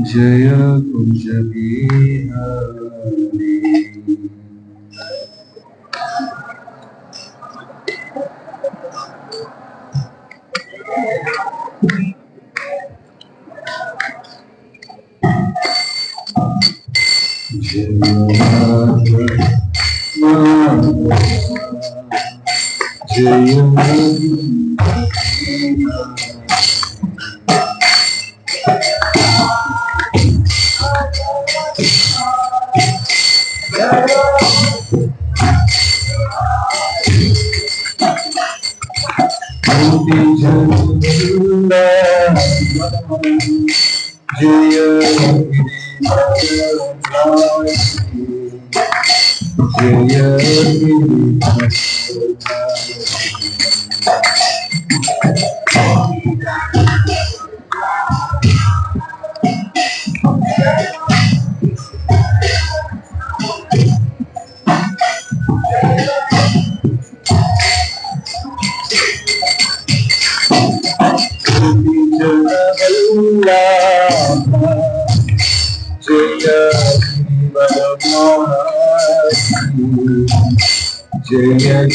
जय कुंज बिहारी। जय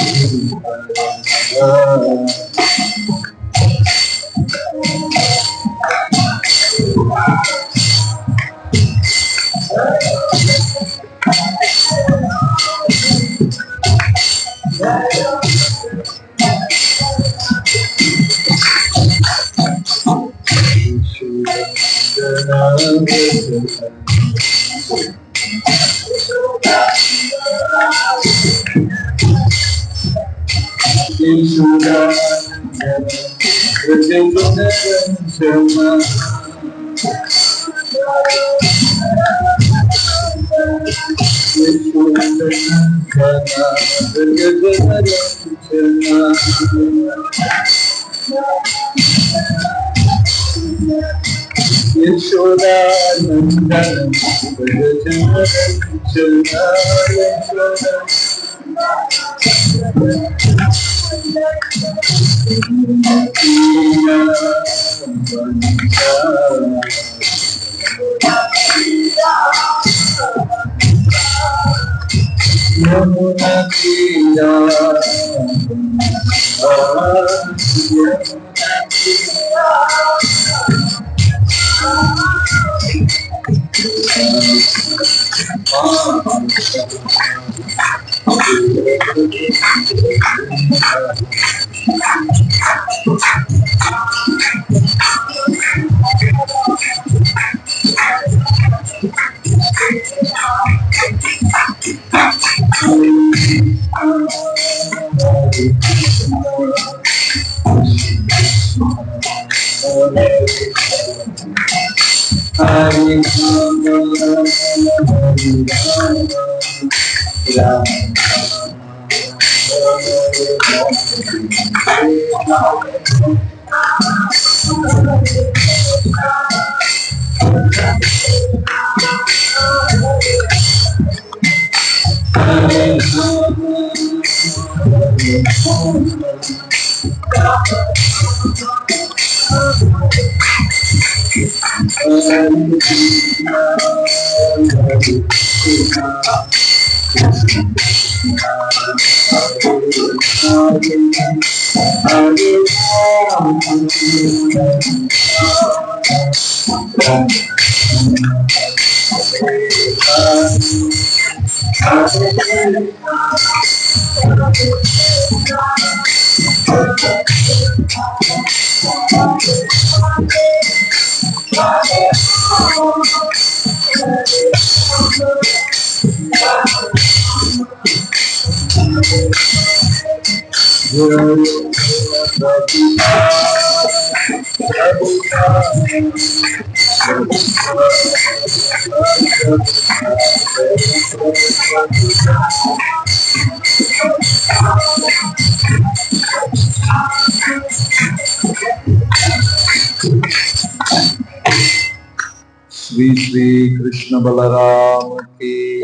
श्री श्री कृष्ण बलराम की।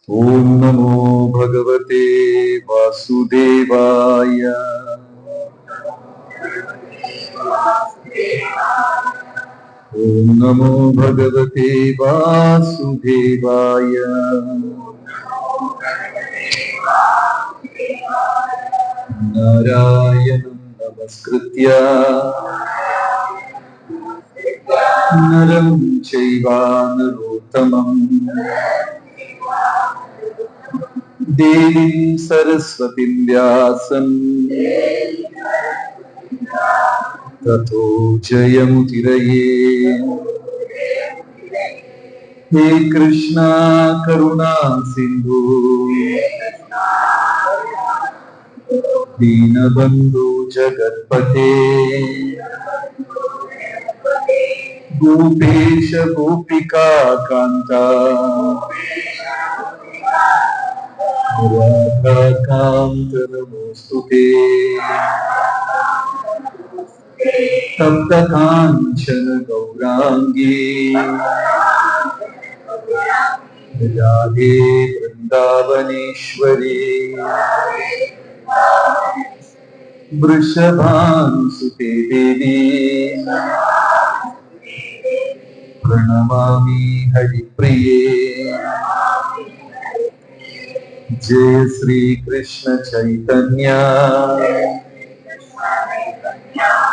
ओम नमो भगवते वासुदेवाय। ഓം നമോ ഭഗവതേ വാസുദേവായ. നാരായണം നമസ്കൃത്യ നരം ചൈവ നരോത്തമം ദേവീം സരസ്വതീം വ്യാസം തതോ ജയമുദിരയേ. ഹേ കൃഷ്ണ കരുണാ സിന്ധു ദീനബന്ധു ജഗത്പതേ ഗോപേശ ഗോപികാ കാന്ത രാധാകാന്ത നമോസ്തുതേ. തപ്ത കാഞ്ചന ഗൗരാംഗീ രാധേ വൃന്ദാവനേശ്വരി വൃഷഭാനുസുതേ ദേവി പ്രണമാമി ഹരിപ്രിയേ. ജയ ശ്രീ കൃഷ്ണ ചൈതന്യ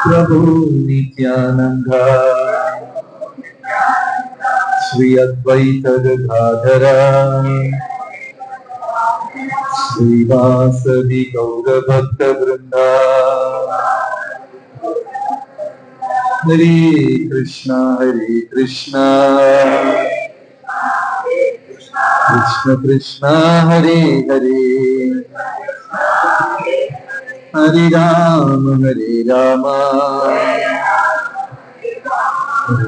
പ്രഭു നിത്യാനന്ദ ശ്രീ അദ്വൈത ഗദാധര ശ്രീവാസവി ഗൗരഭക്ത വൃന്ദ. ഹരേ കൃഷ്ണ കൃഷ്ണ കൃഷ്ണ ഹരേ ഹരേ ഹരേ രാമ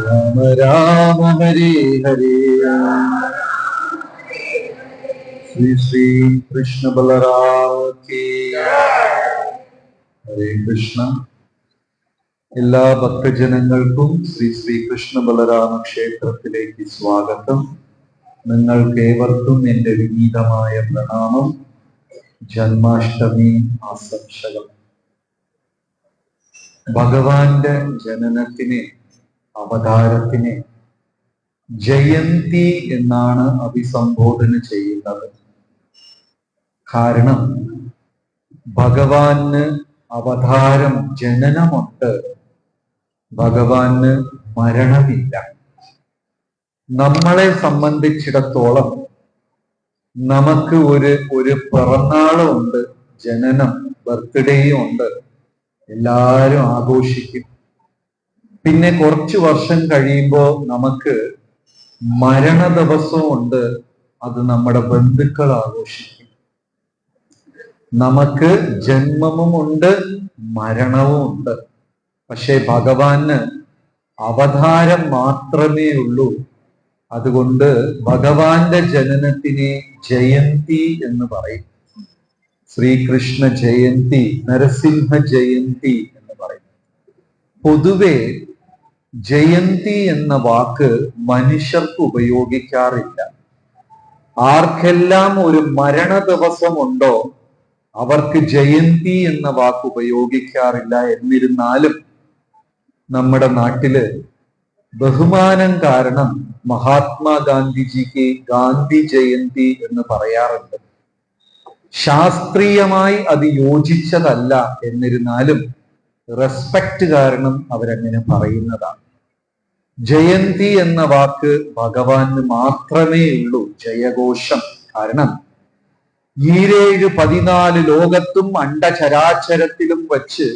രാമ രാമ ഹരേ ഹരേ. ശ്രീ ശ്രീ കൃഷ്ണ ബലറാം കി. ഹരേ കൃഷ്ണ. എല്ലാ ഭക്തജനങ്ങൾക്കും ശ്രീ ശ്രീ കൃഷ്ണ ബലരാമ ക്ഷേത്രത്തിലേക്ക് സ്വാഗതം. നിങ്ങൾക്ക് ഏവർക്കും എൻ്റെ വിനീതമായ പ്രണാമം, ജന്മാഷ്ടമി ആശംസകൾ. ഭഗവാന്റെ ജനനത്തിനെ, അവതാരത്തിനെ ജയന്തി എന്നാണ് അഭിസംബോധന ചെയ്യുന്നത്. കാരണം ഭഗവാന് അവതാരം, ജനനമുണ്ട്, ഭഗവാന് മരണമില്ല. നമ്മളെ സംബന്ധിച്ചിടത്തോളം നമുക്ക് ഒരു പിറന്നാളും ഉണ്ട്, ജനനം, ബർത്ത്ഡേയും ഉണ്ട്, എല്ലാവരും ആഘോഷിക്കും. പിന്നെ കുറച്ചു വർഷം കഴിയുമ്പോൾ നമുക്ക് മരണ ദിവസവും ഉണ്ട്, അത് നമ്മുടെ ബന്ധുക്കൾ ആഘോഷിക്കും. നമുക്ക് ജന്മവും ഉണ്ട്, മരണവും ഉണ്ട്. പക്ഷെ ഭഗവാന് അവതാരം മാത്രമേ ഉള്ളൂ. അതുകൊണ്ട് ഭഗവാന്റെ ജനനത്തിനെ ജയന്തി എന്ന് പറയും. ശ്രീകൃഷ്ണ ജയന്തി, നരസിംഹ ജയന്തി എന്ന് പറയും. പൊതുവെ ജയന്തി എന്ന വാക്ക് മനുഷ്യർക്ക് ഉപയോഗിക്കാറില്ല. ആർക്കെല്ലാം ഒരു മരണ ദിവസമുണ്ടോ അവർക്ക് ജയന്തി എന്ന വാക്ക് ഉപയോഗിക്കാറില്ല. എന്നിരുന്നാലും നമ്മുടെ നാട്ടില് ബഹുമാനം കാരണം മഹാത്മാഗാന്ധിജിക്ക് ഗാന്ധി ജയന്തി എന്ന് പറയാറുണ്ട്. ശാസ്ത്രീയമായി അത് യോജിച്ചതല്ല, എന്നിരുന്നാലും റെസ്പെക്ട് കാരണം അവരങ്ങനെ പറയുന്നതാണ്. ജയന്തി എന്ന വാക്ക് ഭഗവാന് മാത്രമേ ഉള്ളൂ, ജയഘോഷം. കാരണം 14 ലോകത്തും അണ്ടചരാചരത്തിലും വച്ച്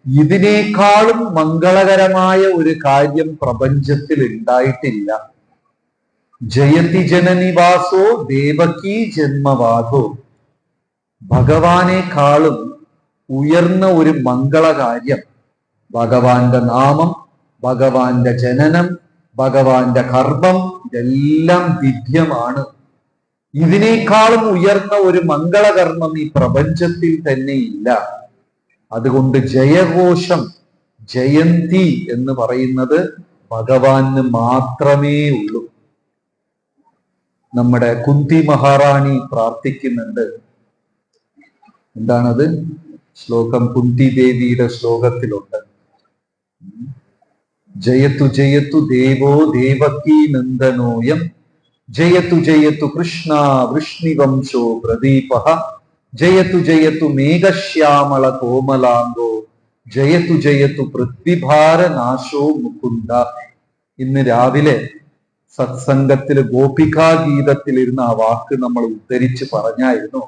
ഇതിനേക്കാളും മംഗളകരമായ ഒരു കാര്യം പ്രപഞ്ചത്തിൽ ഉണ്ടായിട്ടില്ല. ജയതി ജനനിവാസോ ദേവകീ ജന്മവാദോ. ഭഗവാനേക്കാളും ഉയർന്ന ഒരു മംഗളകാര്യം, ഭഗവാന്റെ നാമം, ഭഗവാന്റെ ജനനം, ഭഗവാന്റെ കർമ്മം, ഇതെല്ലാം ദിവ്യമാണ്. ഇതിനേക്കാളും ഉയർന്ന ഒരു മംഗളകർമ്മം ഈ പ്രപഞ്ചത്തിൽ തന്നെ ഇല്ല. അതുകൊണ്ട് ജയഘോഷം, ജയന്തി എന്ന് പറയുന്നത് ഭഗവാന് മാത്രമേ ഉള്ളൂ. നമ്മുടെ കുന്തി മഹാറാണി പ്രാർത്ഥിക്കുന്നുണ്ട്. എന്താണത്? ശ്ലോകം കുന്തി ദേവിയുടെ ശ്ലോകത്തിലുണ്ട്. ജയതു ജയതു ദേവോ ദേവകീ നന്ദനോയം ജയതു ജയതു കൃഷ്ണ വൃഷ്ണിവംശോ പ്രദീപഃ ജയതു ജയതു മേഘശ്യാമള കോമലാംഗോ ജയതു ജയതു പൃഥ്വിഭാരനാശോ മുകുന്ദ. ഇന്ന് രാവിലെ സത്സംഗത്തില് ഗോപികാഗീതത്തിലിരുന്ന ആ വാക്ക് നമ്മൾ ഉദ്ധരിച്ച് പറഞ്ഞായിരുന്നു.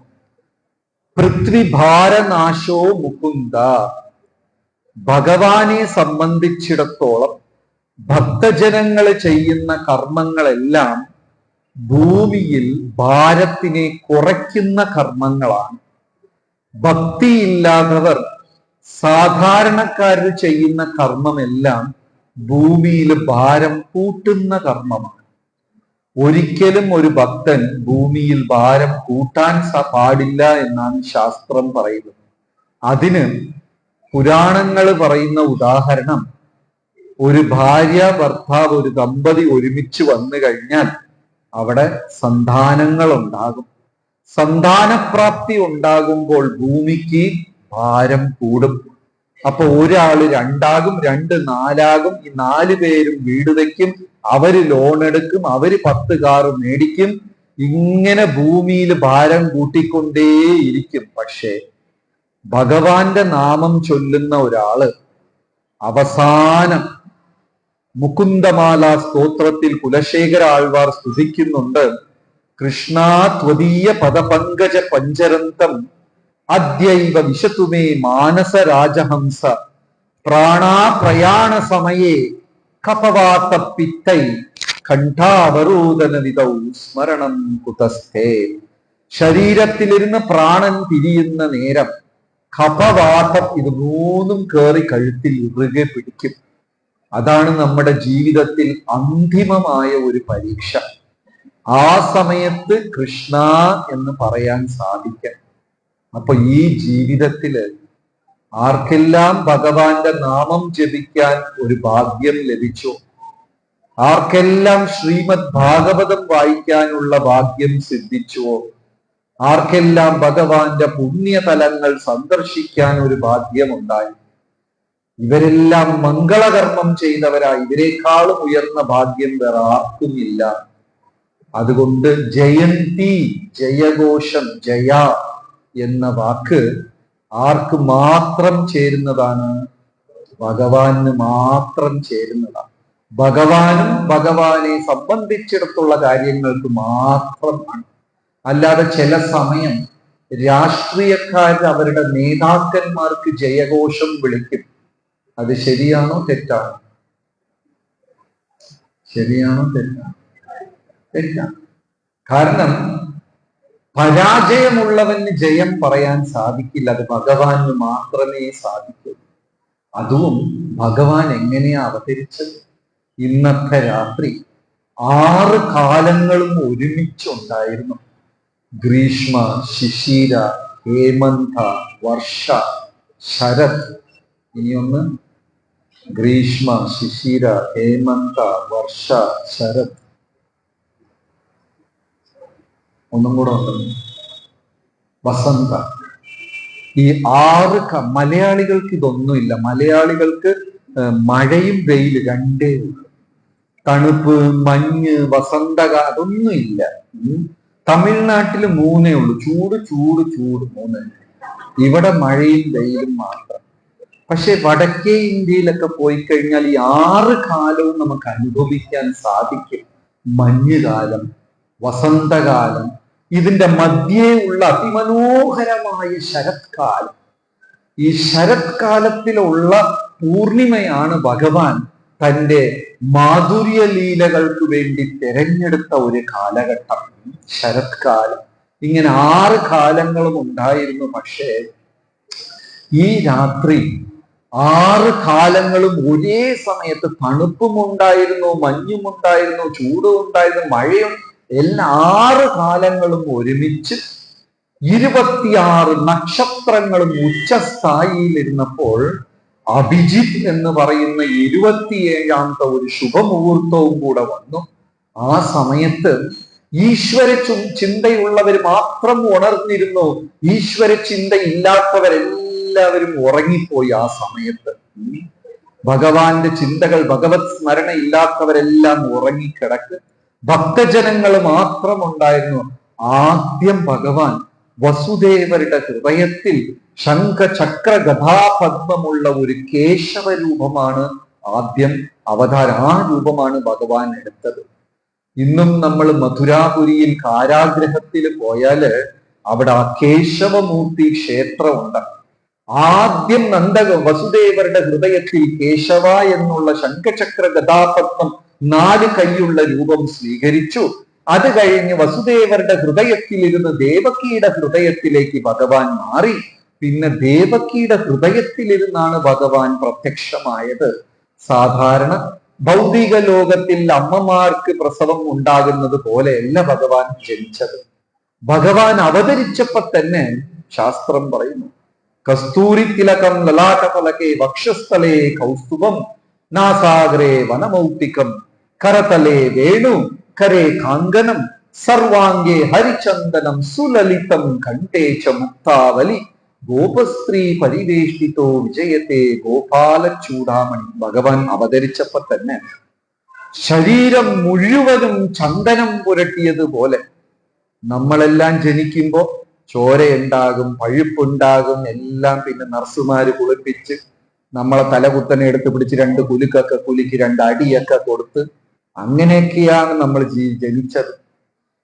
പൃഥ്വിഭാരനാശോ മുകുന്ദ. ഭഗവാനെ സംബന്ധിച്ചിടത്തോളം ഭക്തജനങ്ങൾ ചെയ്യുന്ന കർമ്മങ്ങളെല്ലാം ഭൂമിയിൽ ഭാരത്തിനെ കുറയ്ക്കുന്ന കർമ്മങ്ങളാണ്. ഭക്തിയില്ലാത്തവർ സാധാരണക്കാരിൽ ചെയ്യുന്ന കർമ്മമെല്ലാം ഭൂമിയിൽ ഭാരം കൂട്ടുന്ന കർമ്മമാണ്. ഒരിക്കലും ഒരു ഭക്തൻ ഭൂമിയിൽ ഭാരം കൂട്ടാൻ പാടില്ല എന്നാണ് ശാസ്ത്രം പറയുന്നത്. അതിന് പുരാണങ്ങൾ പറയുന്ന ഉദാഹരണം, ഒരു ഭാര്യ ഭർത്താവ് ഒരു ദമ്പതി ഒരുമിച്ച് വന്നു കഴിഞ്ഞാൽ അവിടെ സന്താനങ്ങൾ ഉണ്ടാകും. സന്താനപ്രാപ്തി ഉണ്ടാകുമ്പോൾ ഭൂമിക്ക് ഭാരം കൂടും. അപ്പൊ ഒരാള് രണ്ടാകും, രണ്ട് നാലാകും. ഈ 4 പേരും വീട് വയ്ക്കും, അവര് ലോൺ എടുക്കും, അവര് 10 കാറ് മേടിക്കും. ഇങ്ങനെ ഭൂമിയിൽ ഭാരം കൂട്ടിക്കൊണ്ടേയിരിക്കും. പക്ഷേ ഭഗവാന്റെ നാമം ചൊല്ലുന്ന ഒരാള് അവസാനം മുകുന്ദമാല സ്തോത്രത്തിൽ കുലശേഖര ആൾവാർ സ്തുതിക്കുന്നുണ്ട്. കൃഷ്ണാ ത്വദീയ പദപങ്കജ പഞ്ചരന്തം അദ്യൈവ വിശതുമേ മാനസ രാജഹംസ പ്രാണാപ്രയാണ സമയേ കപവാത പിത്തൈ കണ്ഠാവരോധന വിധൗ സ്മരണം കുതസ്ഥേ. ശരീരത്തിലിരുന്ന് പ്രാണൻ പിരിയുന്ന നേരം കപവാതം ഇത് 3ഉം കയറി കഴുത്തിൽ ഇറുകെ പിടിക്കും. അതാണ് നമ്മുടെ ജീവിതത്തിൽ അന്തിമമായ ഒരു പരീക്ഷ. ആ സമയത്ത് കൃഷ്ണ എന്ന് പറയാൻ സാധിക്കണം. അപ്പൊ ഈ ജീവിതത്തില് ആർക്കെല്ലാം ഭഗവാന്റെ നാമം ജപിക്കാൻ ഒരു ഭാഗ്യം ലഭിച്ചോ, ആർക്കെല്ലാം ശ്രീമദ് ഭാഗവതം വായിക്കാനുള്ള ഭാഗ്യം സിദ്ധിച്ചുവോ, ആർക്കെല്ലാം ഭഗവാന്റെ പുണ്യതലങ്ങൾ സന്ദർശിക്കാൻ ഒരു ഭാഗ്യമുണ്ടായി, ഇവരെല്ലാം മംഗളകർമ്മം ചെയ്തവരാ. ഇവരെക്കാളും ഉയർന്ന ഭാഗ്യം വേറെ ആർക്കുമില്ല. അതുകൊണ്ട് ജയന്തി, ജയഘോഷം, ജയ എന്ന വാക്ക് ആർക്ക് മാത്രം ചേരുന്നതാണ്? ഭഗവാന് മാത്രം ചേരുന്നതാണ്. ഭഗവാനും ഭഗവാനെ സംബന്ധിച്ചിടത്തുള്ള കാര്യങ്ങൾക്ക് മാത്രമാണ്. അല്ലാതെ ചില സമയം രാഷ്ട്രീയക്കാർ അവരുടെ നേതാക്കന്മാർക്ക് ജയഘോഷം വിളിക്കും. അത് ശരിയാണോ തെറ്റാണോ? ശരിയാണോ തെറ്റാണോ? തെറ്റാണ്. കാരണം പരാജയമുള്ളവന് ജയം പറയാൻ സാധിക്കില്ല. അത് ഭഗവാന് മാത്രമേ സാധിക്കൂ. അതും ഭഗവാൻ എങ്ങനെയാ അവതരിച്ചത്? ഇന്നത്തെ രാത്രി 6 കാലങ്ങളും ഒരുമിച്ചുണ്ടായിരുന്നു. ഗ്രീഷ്മ, ശിശിര, ഹേമന്ത, വർഷ, ശരത്. ഇനിയൊന്ന് ഗ്രീഷ്മ, ശിശിര, ഹേമന്ത, വർഷ, ശരത്. ഒന്നും കൂടെ ഉണ്ട്, വസന്ത. ഈ 6 മലയാളികൾക്ക് ഇതൊന്നുമില്ല. മലയാളികൾക്ക് മഴയും വെയിൽ രണ്ടേ ഉള്ളൂ. തണുപ്പ്, മഞ്ഞ്, വസന്തകാലം അതൊന്നുമില്ല. തമിഴ്നാട്ടിൽ 3 ഉള്ളൂ. ചൂട് ചൂട് ചൂട് 3. ഇവിടെ മഴയും വെയിലും മാത്രം. പക്ഷെ വടക്കേ ഇന്ത്യയിലൊക്കെ പോയി കഴിഞ്ഞാൽ ഈ 6 കാലവും നമുക്ക് അനുഭവിക്കാൻ സാധിക്കും. മഞ്ഞുകാലം, വസന്തകാലം, ഇതിന്റെ മധ്യേ ഉള്ള അതിമനോഹരമായ ശരത്കാലം. ഈ ശരത്കാലത്തിലുള്ള പൂർണിമയാണ് ഭഗവാൻ തൻ്റെ മാധുര്യ ലീലകൾക്ക് വേണ്ടി തിരഞ്ഞെടുത്ത ഒരു കാലഘട്ടം, ശരത്കാലം. ഇങ്ങനെ 6 കാലങ്ങളും ഉണ്ടായിരുന്നു. പക്ഷേ ഈ രാത്രി 6 കാലങ്ങളും ഒരേ സമയത്ത് തണുപ്പും ഉണ്ടായിരുന്നു, മഞ്ഞും ഉണ്ടായിരുന്നു, ചൂടും ഉണ്ടായിരുന്നു, മഴയും, എല്ലാ 6 കാലങ്ങളും ഒരുമിച്ച് 26 നക്ഷത്രങ്ങളും ഉച്ചസ്ഥായിയിലിരുന്നപ്പോൾ അഭിജിത്ത് എന്ന് പറയുന്ന 27ാമത്തെ ഒരു ശുഭമുഹൂർത്തവും കൂടെ വന്നു. ആ സമയത്ത് ഈശ്വര ചിന്തയുള്ളവർ മാത്രം ഉണർന്നിരുന്നു. ഈശ്വര ചിന്ത ഇല്ലാത്തവരെല്ലാവരും ഉറങ്ങിപ്പോയി ആ സമയത്ത്. ഭഗവാന്റെ ചിന്തകൾ, ഭഗവത് സ്മരണ ഇല്ലാത്തവരെല്ലാം ഉറങ്ങിക്കിടക്ക്. ഭക്തജനങ്ങൾ മാത്രം ഉണ്ടായിരുന്നു. ആദ്യം ഭഗവാൻ വസുദേവരുടെ ഹൃദയത്തിൽ ശംഖചക്ര ഗദാപദ്മമുള്ള ഒരു കേശവ രൂപമാണ് ആദ്യം ആ രൂപമാണ് ഭഗവാൻ എടുത്തത്. ഇന്നും നമ്മൾ മധുരാപുരിയിൽ കാരാഗ്രഹത്തിൽ പോയാല് അവിടെ ആ കേശവമൂർത്തി ക്ഷേത്രമുണ്ട്. ആദ്യം വസുദേവരുടെ ഹൃദയത്തിൽ കേശവ എന്നുള്ള ശംഖചക്ര ഗദാപദ്മം 4 കൈയുള്ള രൂപം സ്വീകരിച്ചു. അത് കഴിഞ്ഞ് വസുദേവരുടെ ഹൃദയത്തിൽ ഇരുന്ന് ദേവകിയുടെ ഹൃദയത്തിലേക്ക് ഭഗവാൻ മാറി. പിന്നെ ദേവകിയുടെ ഹൃദയത്തിലിരുന്നാണ് ഭഗവാൻ പ്രത്യക്ഷമായത്. സാധാരണ ഭൗതിക ലോകത്തിൽ അമ്മമാർക്ക് പ്രസവം ഉണ്ടാകുന്നത് പോലെയല്ല ഭഗവാൻ ജനിച്ചത്. ഭഗവാൻ അവതരിച്ചപ്പോ തന്നെ ശാസ്ത്രം പറയുന്നു, കസ്തൂരി തിലകം ലലാടഫലകേ വക്ഷസ്ഥലേ കൗസ്തുഭം നാസാഗ്രേ വനമൗക്തികം കരതലേ വേണു കരേ കാങ്കനം സർവാംഗേ ഹരിചന്ദനം സുലലിതം കണ്ഠേ ച മുക്താവലി ഗോപസ്ത്രീ പരിവേഷ്ടിതോ വിജയത്തെ ഗോപാല ചൂടാമണി. ഭഗവാൻ അവതരിച്ചപ്പോ തന്നെ ശരീരം മുഴുവനും ചന്ദനം പുരട്ടിയതുപോലെ. നമ്മളെല്ലാം ജനിക്കുമ്പോ ചോരയുണ്ടാകും, പഴുപ്പുണ്ടാകും, എല്ലാം. പിന്നെ നർസുമാര് കുളിപ്പിച്ച് നമ്മളെ തലകുത്തനെ എടുത്ത് പിടിച്ച് 2 കുലുക്കൊക്കെ കുലുക്കി 2 അടിയൊക്കെ കൊടുത്ത് അങ്ങനെയൊക്കെയാണ് നമ്മൾ ജനിച്ചത്.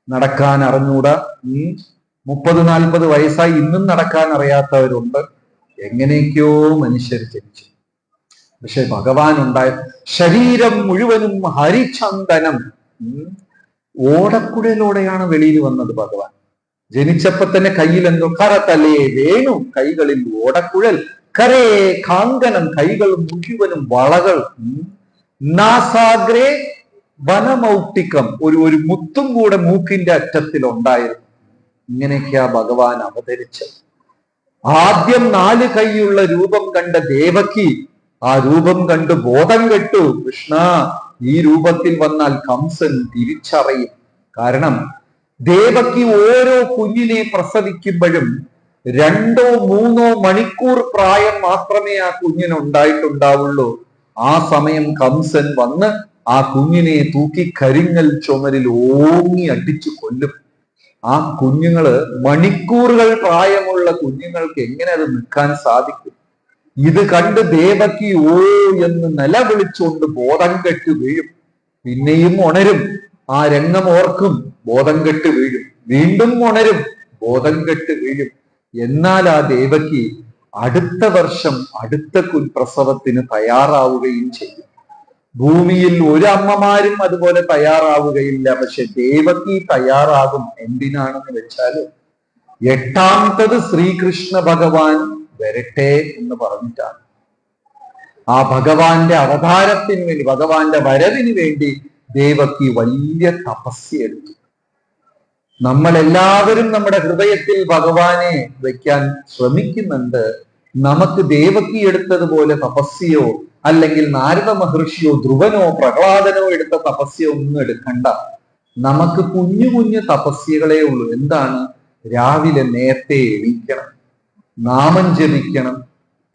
നടക്കാൻ അറിഞ്ഞൂടാ. 30-40 വയസ്സായി ഇന്നും നടക്കാൻ അറിയാത്തവരുണ്ട്. എങ്ങനെയൊക്കെയോ മനുഷ്യർ ജനിച്ചു. പക്ഷെ ഭഗവാൻ ഉണ്ടായ ശരീരം മുഴുവനും ഹരിചന്ദനം. ഓടക്കുഴലോടെയാണ് വെളിയിൽ വന്നത് ഭഗവാൻ. ജനിച്ചപ്പോ തന്നെ കയ്യിൽ എന്തോ കരതലേ വേണു, കൈകളിൽ ഓടക്കുഴൽ, കരേ കാങ്കനം, കൈകൾ മുഴുവനും വളകൾ, നാസാഗ്രേ വനമൗക്തികം, ഒരു മുത്തും കൂടെ മൂക്കിന്റെ അറ്റത്തിൽ ഉണ്ടായിരുന്നു. ഇങ്ങനെയൊക്കെയാ ഭഗവാൻ അവതരിച്ചത്. ആദ്യം 4 കൈയുള്ള രൂപം കണ്ട ദേവകി ആ രൂപം കണ്ട് ബോധം കെട്ടു. കൃഷ്ണ, ഈ രൂപത്തിൽ വന്നാൽ കംസൻ തിരിച്ചറിയും. കാരണം ദേവകി ഓരോ കുഞ്ഞിനെ പ്രസവിക്കുമ്പോഴും 2-3 മണിക്കൂർ പ്രായം മാത്രമേ ആ കുഞ്ഞിനുണ്ടായിട്ടുണ്ടാവുള്ളൂ. ആ സമയം കംസൻ വന്ന് ആ കുഞ്ഞിനെ തൂക്കി കരിങ്ങൽ ചുമരിൽ ഓങ്ങി അടിച്ചു കൊല്ലും. ആ കുഞ്ഞുങ്ങള്, മണിക്കൂറുകൾ പ്രായമുള്ള കുഞ്ഞുങ്ങൾക്ക് എങ്ങനെ അത് നിൽക്കാൻ സാധിക്കും? ഇത് കണ്ട് ദേവകി ഓ എന്ന് നിലവിളിച്ചുകൊണ്ട് ബോധം കെട്ട് വീഴും. പിന്നെയും ഉണരും. ആ രംഗം ഓർക്കും, ബോധം കെട്ട് വീഴും. വീണ്ടും ഉണരും, ബോധം കെട്ട് വീഴും. എന്നാൽ ആ ദേവകി അടുത്ത വർഷം അടുത്ത പ്രസവത്തിന് തയ്യാറാവുകയും ചെയ്യും. ഭൂമിയിൽ ഒരു അമ്മമാരും അതുപോലെ തയ്യാറാവുകയില്ല. പക്ഷെ ദേവകി തയ്യാറാകും. എന്തിനാണെന്ന് വെച്ചാല് 8ാമത്തത് ശ്രീകൃഷ്ണ ഭഗവാൻ വരട്ടെ എന്ന് പറഞ്ഞിട്ടാണ്. ആ ഭഗവാന്റെ അവതാരത്തിന് വേണ്ടി, ഭഗവാന്റെ വരവിന് വേണ്ടി ദേവകി വലിയ തപസ്യെടുത്തു. നമ്മളെല്ലാവരും നമ്മുടെ ഹൃദയത്തിൽ ഭഗവാനെ വയ്ക്കാൻ ശ്രമിക്കുന്നുണ്ട്. നമുക്ക് ദേവകി എടുത്തതുപോലെ തപസ്യോ അല്ലെങ്കിൽ നാരദ മഹർഷിയോ ധ്രുവനോ പ്രഹ്ലാദനോ എടുത്ത തപസ്യോ ഒന്നും എടുക്കണ്ട. നമുക്ക് കുഞ്ഞു കുഞ്ഞു തപസ്യകളേ ഉള്ളൂ. എന്താണ്? രാവിലെ നേരത്തെ എണീക്കണം, നാമം ജപിക്കണം,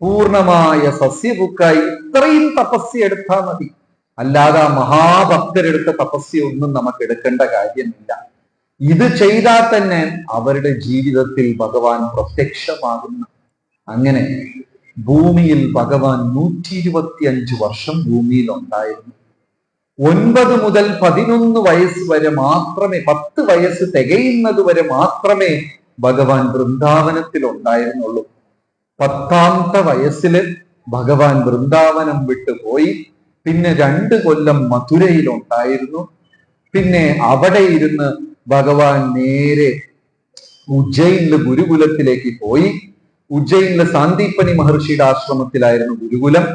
പൂർണമായ സസ്യഭുക്കായി ഇത്രയും തപസ്യ എടുത്താൽ മതി. അല്ലാതെ മഹാഭക്തരെടുത്ത തപസ്യ ഒന്നും നമുക്ക് എടുക്കേണ്ട കാര്യമില്ല. ഇത് ചെയ്താൽ തന്നെ അവരുടെ ജീവിതത്തിൽ ഭഗവാൻ പ്രത്യക്ഷമാകുന്നു. അങ്ങനെ ഭൂമിയിൽ ഭഗവാൻ 125 വർഷം ഭൂമിയിൽ ഉണ്ടായിരുന്നു. 9 മുതൽ 11 വയസ്സ് വരെ മാത്രമേ, 10 വയസ്സ് തികയുന്നത് വരെ മാത്രമേ ഭഗവാൻ വൃന്ദാവനത്തിൽ ഉണ്ടായിരുന്നുള്ളൂ. 10ാമത്തെ വയസ്സില് ഭഗവാൻ വൃന്ദാവനം വിട്ടുപോയി. പിന്നെ 2 കൊല്ലം മഥുരയിൽ ഉണ്ടായിരുന്നു. പിന്നെ അവിടെ ഇരുന്ന് ഭഗവാൻ നേരെ ഉജ്ജയിനിലെ ഗുരുകുലത്തിലേക്ക് പോയി. ഉജ്ജയിനിലെ സാന്ദീപനി മഹർഷിയുടെ ആശ്രമത്തിലായിരുന്നു ഗുരുകുലം.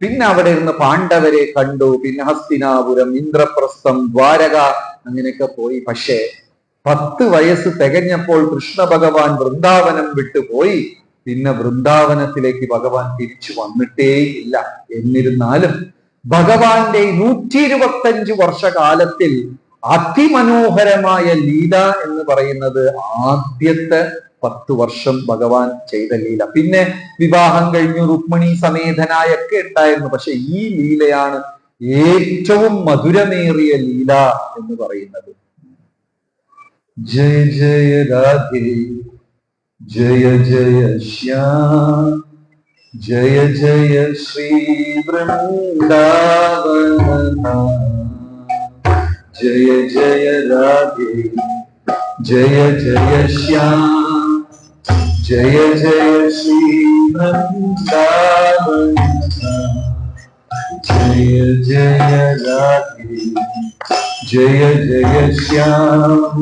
പിന്നെ അവിടെ ഇരുന്ന് പാണ്ഡവരെ കണ്ടു. പിന്നെ ഹസ്തിനാപുരം, ഇന്ദ്രപ്രസ്ഥം, ദ്വാരക, അങ്ങനെയൊക്കെ പോയി. പക്ഷേ 10 വയസ്സ് തികഞ്ഞപ്പോൾ കൃഷ്ണ ഭഗവാൻ വൃന്ദാവനം വിട്ടുപോയി. പിന്നെ വൃന്ദാവനത്തിലേക്ക് ഭഗവാൻ തിരിച്ചു വന്നിട്ടേയില്ല. എന്നിരുന്നാലും ഭഗവാന്റെ 125 വർഷകാലത്തിൽ അതിമനോഹരമായ ലീല എന്ന് പറയുന്നത് ആദ്യത്തെ 10 വർഷം ഭഗവാൻ ചെയ്ത ലീല. പിന്നെ വിവാഹം കഴിഞ്ഞു രുക്മിണി സമേതനായൊക്കെ ഉണ്ടായിരുന്നു. പക്ഷെ ഈ ലീലയാണ് ഏറ്റവും മധുരമേറിയ ലീല എന്ന് പറയുന്നത്. ജയ ജയ രാധേ ജയ ജയ ശ്യാം ജയ ജയ ശ്രീ വൃന്ദാവന ജയ ജയ രാധേ ജയ ജയ ശ്യാം ജയ ജയ ശ്രീ വൃന്ദാവന ജയ ജയ രാധേ ജയ ജയ ശ്യാം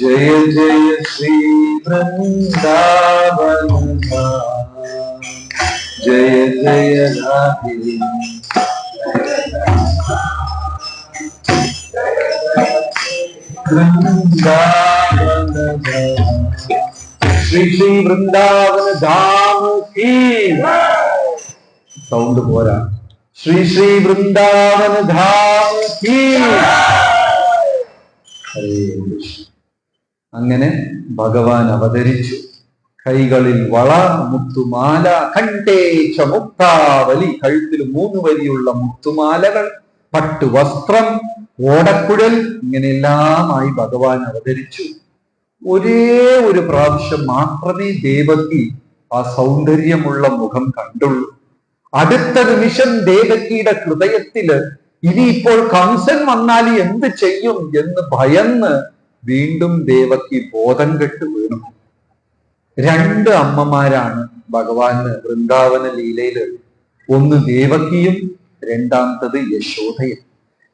ജയ ജയ ശ്രീ വൃന്ദാവന ജയ ജയ രാധേ വൃന്ദാവന ശ്രീ ശ്രീ വൃന്ദാവന ധാമ കീ. സൗണ്ട് പോരാ. ശ്രീ ശ്രീ വൃന്ദാവന ധാമ കീ. ഹരേ കൃഷ്ണ. അങ്ങനെ ഭഗവാൻ അവതരിച്ചു. കൈകളിൽ വള, മുത്തുമാല, കണ്ടേച്ച മുക്താവലി, കഴുത്തിൽ 3 വരിയുള്ള മുത്തുമാലകൾ, പട്ടുവസ്ത്രം, ഓടക്കുഴൽ, ഇങ്ങനെയെല്ലാമായി ഭഗവാൻ അവതരിച്ചു. ഒരേ ഒരു പ്രാവശ്യം മാത്രമേ ദേവകി ആ സൗന്ദര്യമുള്ള മുഖം കണ്ടുള്ളൂ. അടുത്ത നിമിഷം ദേവകിയുടെ ഹൃദയത്തില് ഇനിയിപ്പോൾ കംസൻ വന്നാൽ എന്ത് ചെയ്യും എന്ന് ഭയന്ന് വീണ്ടും ദേവകി ബോധം കെട്ട് വീണു. 2 അമ്മമാരാണ് ഭഗവാന് വൃന്ദാവന ലീലയില്. ഒന്ന് ദേവകിയും രണ്ടാമത്തത് യശോദയും.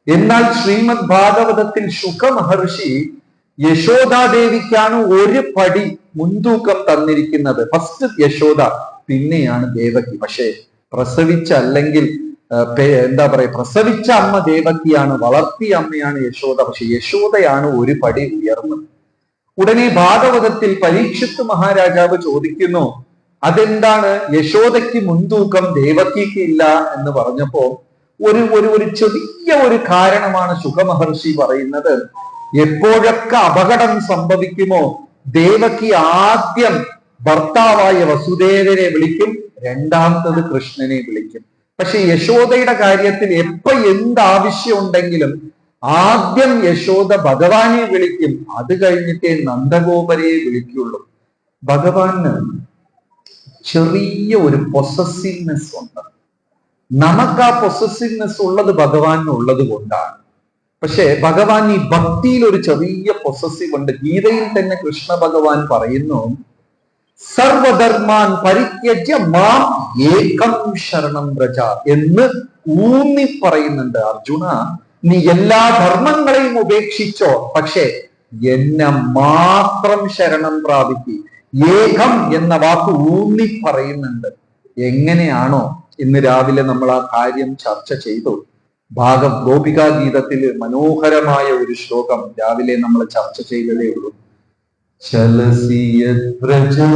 എന്നാൽ ശ്രീമദ് ഭാഗവതത്തിൽ ശുക മഹർഷി യശോദാദേവിക്കാണ് 1 പടി മുൻതൂക്കം തന്നിരിക്കുന്നത്. ഫസ്റ്റ് യശോദ, പിന്നെയാണ് ദേവകി. പക്ഷേ പ്രസവിച്ച അല്ലെങ്കിൽ പ്രസവിച്ച അമ്മ ദേവകിയാണ്, വളർത്തിയ അമ്മയാണ് യശോദ. പക്ഷെ യശോദയാണ് 1 പടി ഉയർന്നത്. ഉടനെ ഭാഗവതത്തിൽ പരീക്ഷിത്ത് മഹാരാജാവ് ചോദിക്കുന്നു, അതെന്താണ് യശോദയ്ക്ക് മുൻതൂക്കം ദേവകിക്ക് ഇല്ല എന്ന് പറഞ്ഞപ്പോ ഒരു ചെറിയ ഒരു കാരണമാണ് ശുകമഹർഷി പറയുന്നത്. എപ്പോഴൊക്കെ അപകടം സംഭവിക്കുമോ ദേവകി ആദ്യം ഭർത്താവായ വസുദേവനെ വിളിക്കും, രണ്ടാമത്തത് കൃഷ്ണനെ വിളിക്കും. പക്ഷെ യശോദയുടെ കാര്യത്തിൽ എപ്പോ എന്താവശ്യം ഉണ്ടെങ്കിലും ആദ്യം യശോദ ഭഗവാനെ വിളിക്കും, അത് കഴിഞ്ഞിട്ടേ നന്ദഗോപരെ വിളിക്കുള്ളൂ. ഭഗവാന് ചെറിയ ഒരു പൊസസീവ്നെസ് ഉണ്ട്. നമുക്ക് ആ പൊസസീവ്നെസ് ഉള്ളത് ഭഗവാന് ഉള്ളത് കൊണ്ടാണ്. പക്ഷെ ഭഗവാൻ ഈ ഭക്തിയിൽ ഒരു ചെറിയ പൊസസീവ് ഉണ്ട്. ഗീതയിൽ തന്നെ കൃഷ്ണ ഭഗവാൻ പറയുന്നു, സർവധർമാൻ പരിത്യജ്യ മാം ഏകം ശരണം വ്രജ എന്ന് ഊന്നി പറയുന്നുണ്ട്. അർജുന, നീ എല്ലാ ധർമ്മങ്ങളെയും ഉപേക്ഷിച്ചോ, പക്ഷെ എന്നെ മാത്രം ശരണം പ്രാപിക്കുക. ഏകം എന്ന വാക്ക് ഊന്നി പറയുന്നുണ്ട്. എങ്ങനെയാണോ ഇന്ന് രാവിലെ നമ്മൾ ആ കാര്യം ചർച്ച ചെയ്തു. ഗോപികാ ഗീതത്തില് മനോഹരമായ ഒരു ശ്ലോകം രാവിലെ നമ്മൾ ചർച്ച ചെയ്തതേ ഉള്ളൂ. ചലസിയത് വ്രജം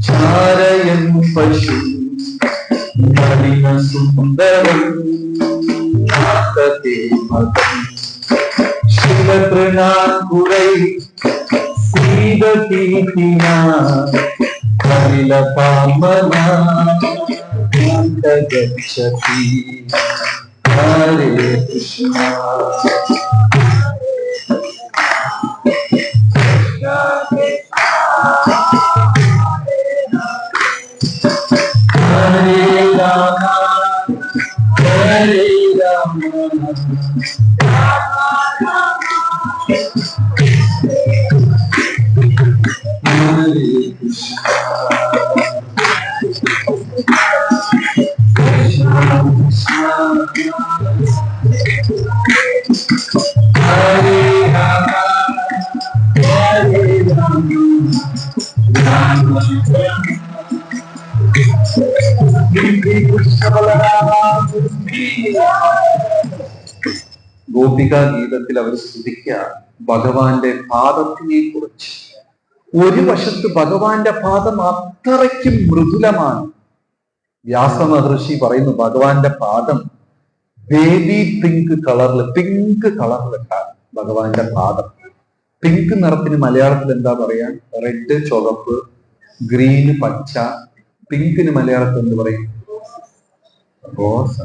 ചാരയൻ പശു നളിന സുന്ദരം ശിവതൃണാകുരൈ സീതകീർത്തിന കലിലപാമന ഗച്ഛതി. ഹരേ കൃഷ്ണ ഹരേ രാമ ഹരേ രാമ ഹരേ കൃഷ്ണ ഹരേ രാമ ഹരേ രാമ ഗോപികാ ഗീതത്തിൽ അവർ സ്തുതിക്കുക ഭഗവാന്റെ പാദത്തിനെ കുറിച്ച്. ഒരു വശത്ത് ഭഗവാന്റെ പാദം അത്രയ്ക്കും മൃദുലമാണ്. വ്യാസമഹർഷി പറയുന്നു ഭഗവാന്റെ പാദം ബേബി പിങ്ക് കളറിലാണ് ഭഗവാന്റെ പാദം. പിങ്ക് നിറത്തിന് മലയാളത്തിൽ എന്താ പറയാ? റെഡ് ചുവപ്പ്, ഗ്രീന് പച്ച, പിങ്കിന് മലയാളത്തിൽ എന്ത് പറയും? റോസ്.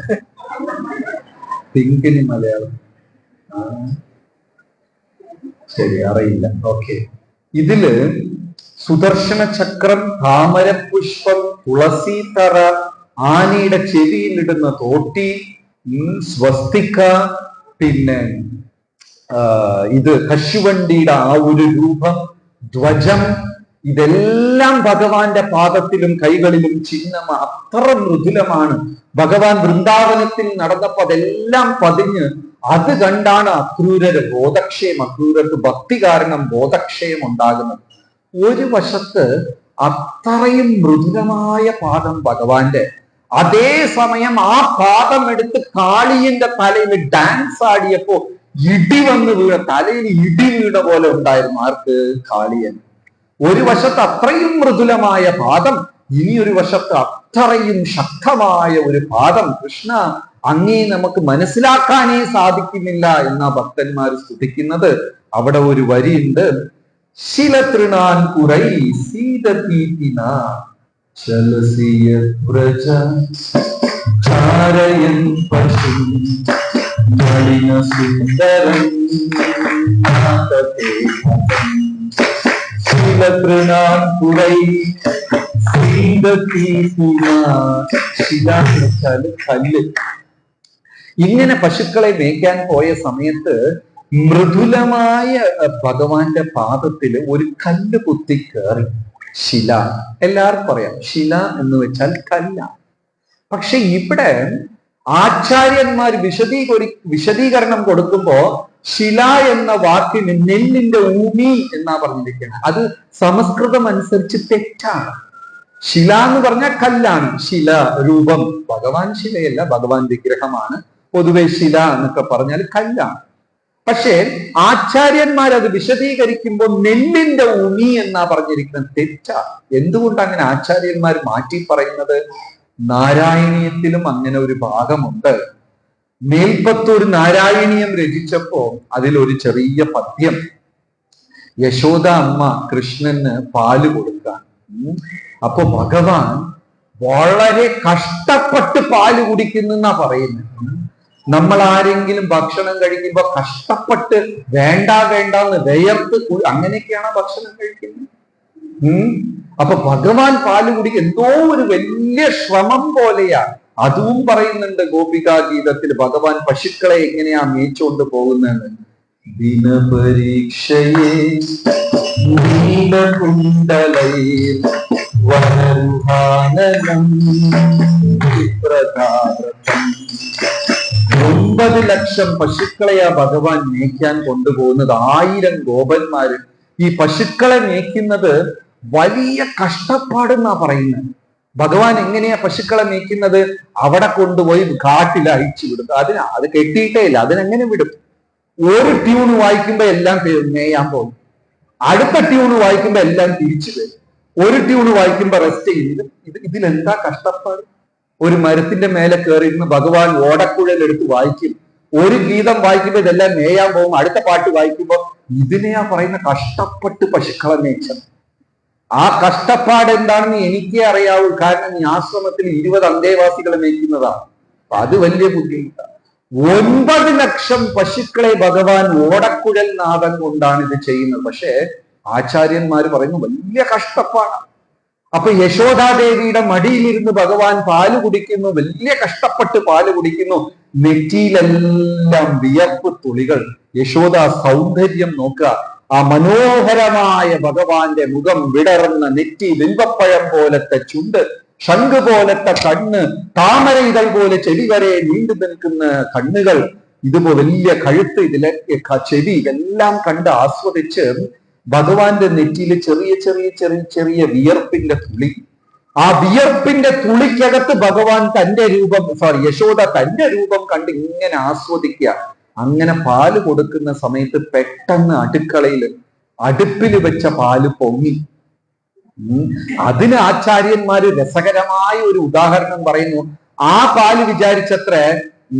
പിങ്കിന് മലയാളം ശരി അറിയില്ല. ഓക്കെ. ഇതില് സുദർശന ചക്രം, താമരപുഷ്പം, തുളസീതറ, ആനയുടെ ചെവിയിലിടുന്ന തോട്ടി, സ്വസ്തിക, പിന്നെ ഇത് കശുവണ്ടിയുടെ ആ ഒരു രൂപം, ധ്വജം, ഇതെല്ലാം ഭഗവാന്റെ പാദത്തിലും കൈകളിലും ചിഹ്നം. അത്ര മൃദുലമാണ്. ഭഗവാൻ വൃന്ദാവനത്തിൽ നടന്നപ്പോ അതെല്ലാം പതിഞ്ഞ് അത് കണ്ടാണ് അക്രൂരര് ബോധക്ഷയം, അക്രൂരർക്ക് ഭക്തി കാരണം ബോധക്ഷയം ഉണ്ടാകുന്നത്. ഒരു വശത്ത് അത്രയും മൃദുലമായ പാദം ഭഗവാന്റെ, അതേ സമയം ആ പാദം എടുത്ത് കാളിയന്റെ തലയിൽ ഡാൻസ് ആടിയപ്പോ ഇടി വന്ന് വീണ, തലയിൽ ഇടി വീണ പോലെ ഉണ്ടായിരുന്നു. ആർക്ക്? കാളിയൻ. ഒരു വശത്ത് അത്രയും മൃദുലമായ പാദം, ഇനി ഒരു വശത്ത് അത്രയും ശക്തമായ ഒരു പാദം. കൃഷ്ണ, അങ്ങേ നമുക്ക് മനസ്സിലാക്കാനേ സാധിക്കുന്നില്ല എന്നാ ഭക്തന്മാർ സ്തുതിക്കുന്നത്. അവിടെ ഒരു വരിയുണ്ട്, ശിലതൃണാൻ കുറൈ സീതപീതിന ചലസിയ വ്രജ ചാരയൻ പശു നളിന സുന്ദരം ശിലതൃണാൻ കുറൈ സീതപീതിന. ശില എന്ന് വെച്ചാല് കല്ല്. ഇങ്ങനെ പശുക്കളെ മേയ്ക്കാൻ പോയ സമയത്ത് മൃദുലമായ ഭഗവാന്റെ പാദത്തിൽ ഒരു കല്ല് കുത്തി കയറി. ശില, എല്ലാവർക്കും പറയാം ശില എന്ന് വെച്ചാൽ കല്ല. പക്ഷെ ഇവിടെ ആചാര്യന്മാർ വിശദീകരണം കൊടുക്കുമ്പോ ശില എന്ന വാക്കിന് നെല്ലിന്റെ ഊമി എന്നാ പറഞ്ഞിരിക്കുന്നത്. അത് സംസ്കൃതം അനുസരിച്ച് തെറ്റാണ്. ശില എന്ന് പറഞ്ഞാൽ കല്ലാണ്. ശില രൂപം, ഭഗവാൻ ശിലയല്ല, ഭഗവാൻ വിഗ്രഹമാണ്. പൊതുവെ ശില എന്നൊക്കെ പറഞ്ഞാൽ കല്ലാണ്. പക്ഷേ ആചാര്യന്മാർ അത് വിശദീകരിക്കുമ്പോൾ നെല്ലിന്റെ ഉമി എന്നാ പറഞ്ഞിരിക്കുന്നത്. തെറ്റാ. എന്തുകൊണ്ട് അങ്ങനെ ആചാര്യന്മാർ മാറ്റി പറയുന്നത്? നാരായണീയത്തിലും അങ്ങനെ ഒരു ഭാഗമുണ്ട്. മേൽപ്പത്തൂർ നാരായണീയം രചിച്ചപ്പോ അതിലൊരു ചെറിയ പദ്യം, യശോദ അമ്മ കൃഷ്ണന് പാല് കൊടുക്കാൻ. അപ്പൊ ഭഗവാൻ വളരെ കഷ്ടപ്പെട്ട് പാല് കുടിക്കുന്നെന്നാ പറയുന്നത്. നമ്മൾ ആരെങ്കിലും ഭക്ഷണം കഴിക്കുമ്പോ കഷ്ടപ്പെട്ട് വേണ്ട എന്ന് വിയർത്ത് അങ്ങനെയൊക്കെയാണ് ഭക്ഷണം കഴിക്കുന്നത്. അപ്പൊ ഭഗവാൻ പാല് കുടിക്കുക എന്തോ ഒരു വലിയ ശ്രമം പോലെയാ. അതും പറയുന്നുണ്ട് ഗോപികാഗീതത്തിൽ, ഭഗവാൻ പശുക്കളെ എങ്ങനെയാ മേയിച്ചുകൊണ്ട് പോകുന്നതെന്ന്. ദിനപരീക്ഷയെ നീലകുണ്ടലൈർ വനരുഹാനനം 9 ലക്ഷം പശുക്കളെയാ ഭഗവാൻ മേയ്ക്കാൻ കൊണ്ടുപോകുന്നത്. 1000 ഗോപന്മാര്. ഈ പശുക്കളെ മേയ്ക്കുന്നത് വലിയ കഷ്ടപ്പാടെന്നാ പറയുന്നത്. ഭഗവാൻ എങ്ങനെയാ പശുക്കളെ മേയ്ക്കുന്നത്? അവിടെ കൊണ്ടുപോയി കാട്ടിൽ അഴിച്ചു വിടും. അത് കെട്ടിയിട്ടേ ഇല്ല, അതിനെങ്ങനെ വിടും? ഒരു ട്യൂണ് വായിക്കുമ്പോ എല്ലാം മേയാൻ പോകും, അടുത്ത ട്യൂണ് വായിക്കുമ്പോ എല്ലാം തിരിച്ചു വരും, ഒരു ട്യൂണ് വായിക്കുമ്പോ റെസ്റ്റ് ചെയ്യും. ഇതിലെന്താ കഷ്ടപ്പാട്? ഒരു മരത്തിന്റെ മേലെ കയറിയിരുന്ന് ഭഗവാൻ ഓടക്കുഴൽ എടുത്ത് വായിക്കും. ഒരു ഗീതം വായിക്കുമ്പോ ഇതെല്ലാം മേയാൻ പോകും, അടുത്ത പാട്ട് വായിക്കുമ്പോ ഇതിനെയാ പറയുന്ന കഷ്ടപ്പെട്ട് പശുക്കളെ മേയ്ച്ചത്. ആ കഷ്ടപ്പാട് എന്താണെന്ന് എനിക്കേ അറിയാവൂ. കാരണം ഈ ആശ്രമത്തിൽ 20 അന്തേവാസികളെ മേയ്ക്കുന്നതാണ്. അത് വലിയ ബുദ്ധിമുട്ടാണ്. 9 ലക്ഷം പശുക്കളെ ഭഗവാൻ ഓടക്കുഴൽ നാദം കൊണ്ടാണ് ഇത് ചെയ്യുന്നത്. പക്ഷെ ആചാര്യന്മാർ പറയുന്നു വലിയ കഷ്ടപ്പാടാണ്. അപ്പൊ യശോദാദേവിയുടെ മടിയിലിരുന്ന് ഭഗവാൻ പാല് കുടിക്കുന്നു, വലിയ കഷ്ടപ്പെട്ട് പാല് കുടിക്കുന്നു. നെറ്റിയിലെല്ലാം വിയർപ്പ് തുളികൾ. യശോദ സൗന്ദര്യം നോക്കുക. ആ മനോഹരമായ ഭഗവാന്റെ മുഖം, വിടർന്ന നെറ്റി, ബിംബപ്പഴം പോലത്തെ ചുണ്ട്, ശംഖ് പോലത്തെ കണ്ണ്, താമര ഇതൾ പോലെ ചെവി വരെ നീണ്ടു നിൽക്കുന്ന കണ്ണുകൾ, ഇതുപോലെ വലിയ കഴുത്ത്, ഇതിലെ ചെവി, ഇതെല്ലാം കണ്ട് ആസ്വദിച്ച് ഭഗവാന്റെ നെറ്റിയിൽ ചെറിയ ചെറിയ ചെറിയ ചെറിയ വിയർപ്പിന്റെ തുളി. ആ വിയർപ്പിന്റെ തുളിക്കകത്ത് ഭഗവാൻ യശോദ തന്റെ രൂപം കണ്ട് ഇങ്ങനെ ആസ്വദിക്കുക. അങ്ങനെ പാല് കൊടുക്കുന്ന സമയത്ത് പെട്ടെന്ന് അടുപ്പിൽ വെച്ച പാല് പൊങ്ങി. അതിന് ആചാര്യന്മാര് രസകരമായ ഒരു ഉദാഹരണം പറയുന്നു. ആ പാല് വിചാരിച്ചത്ര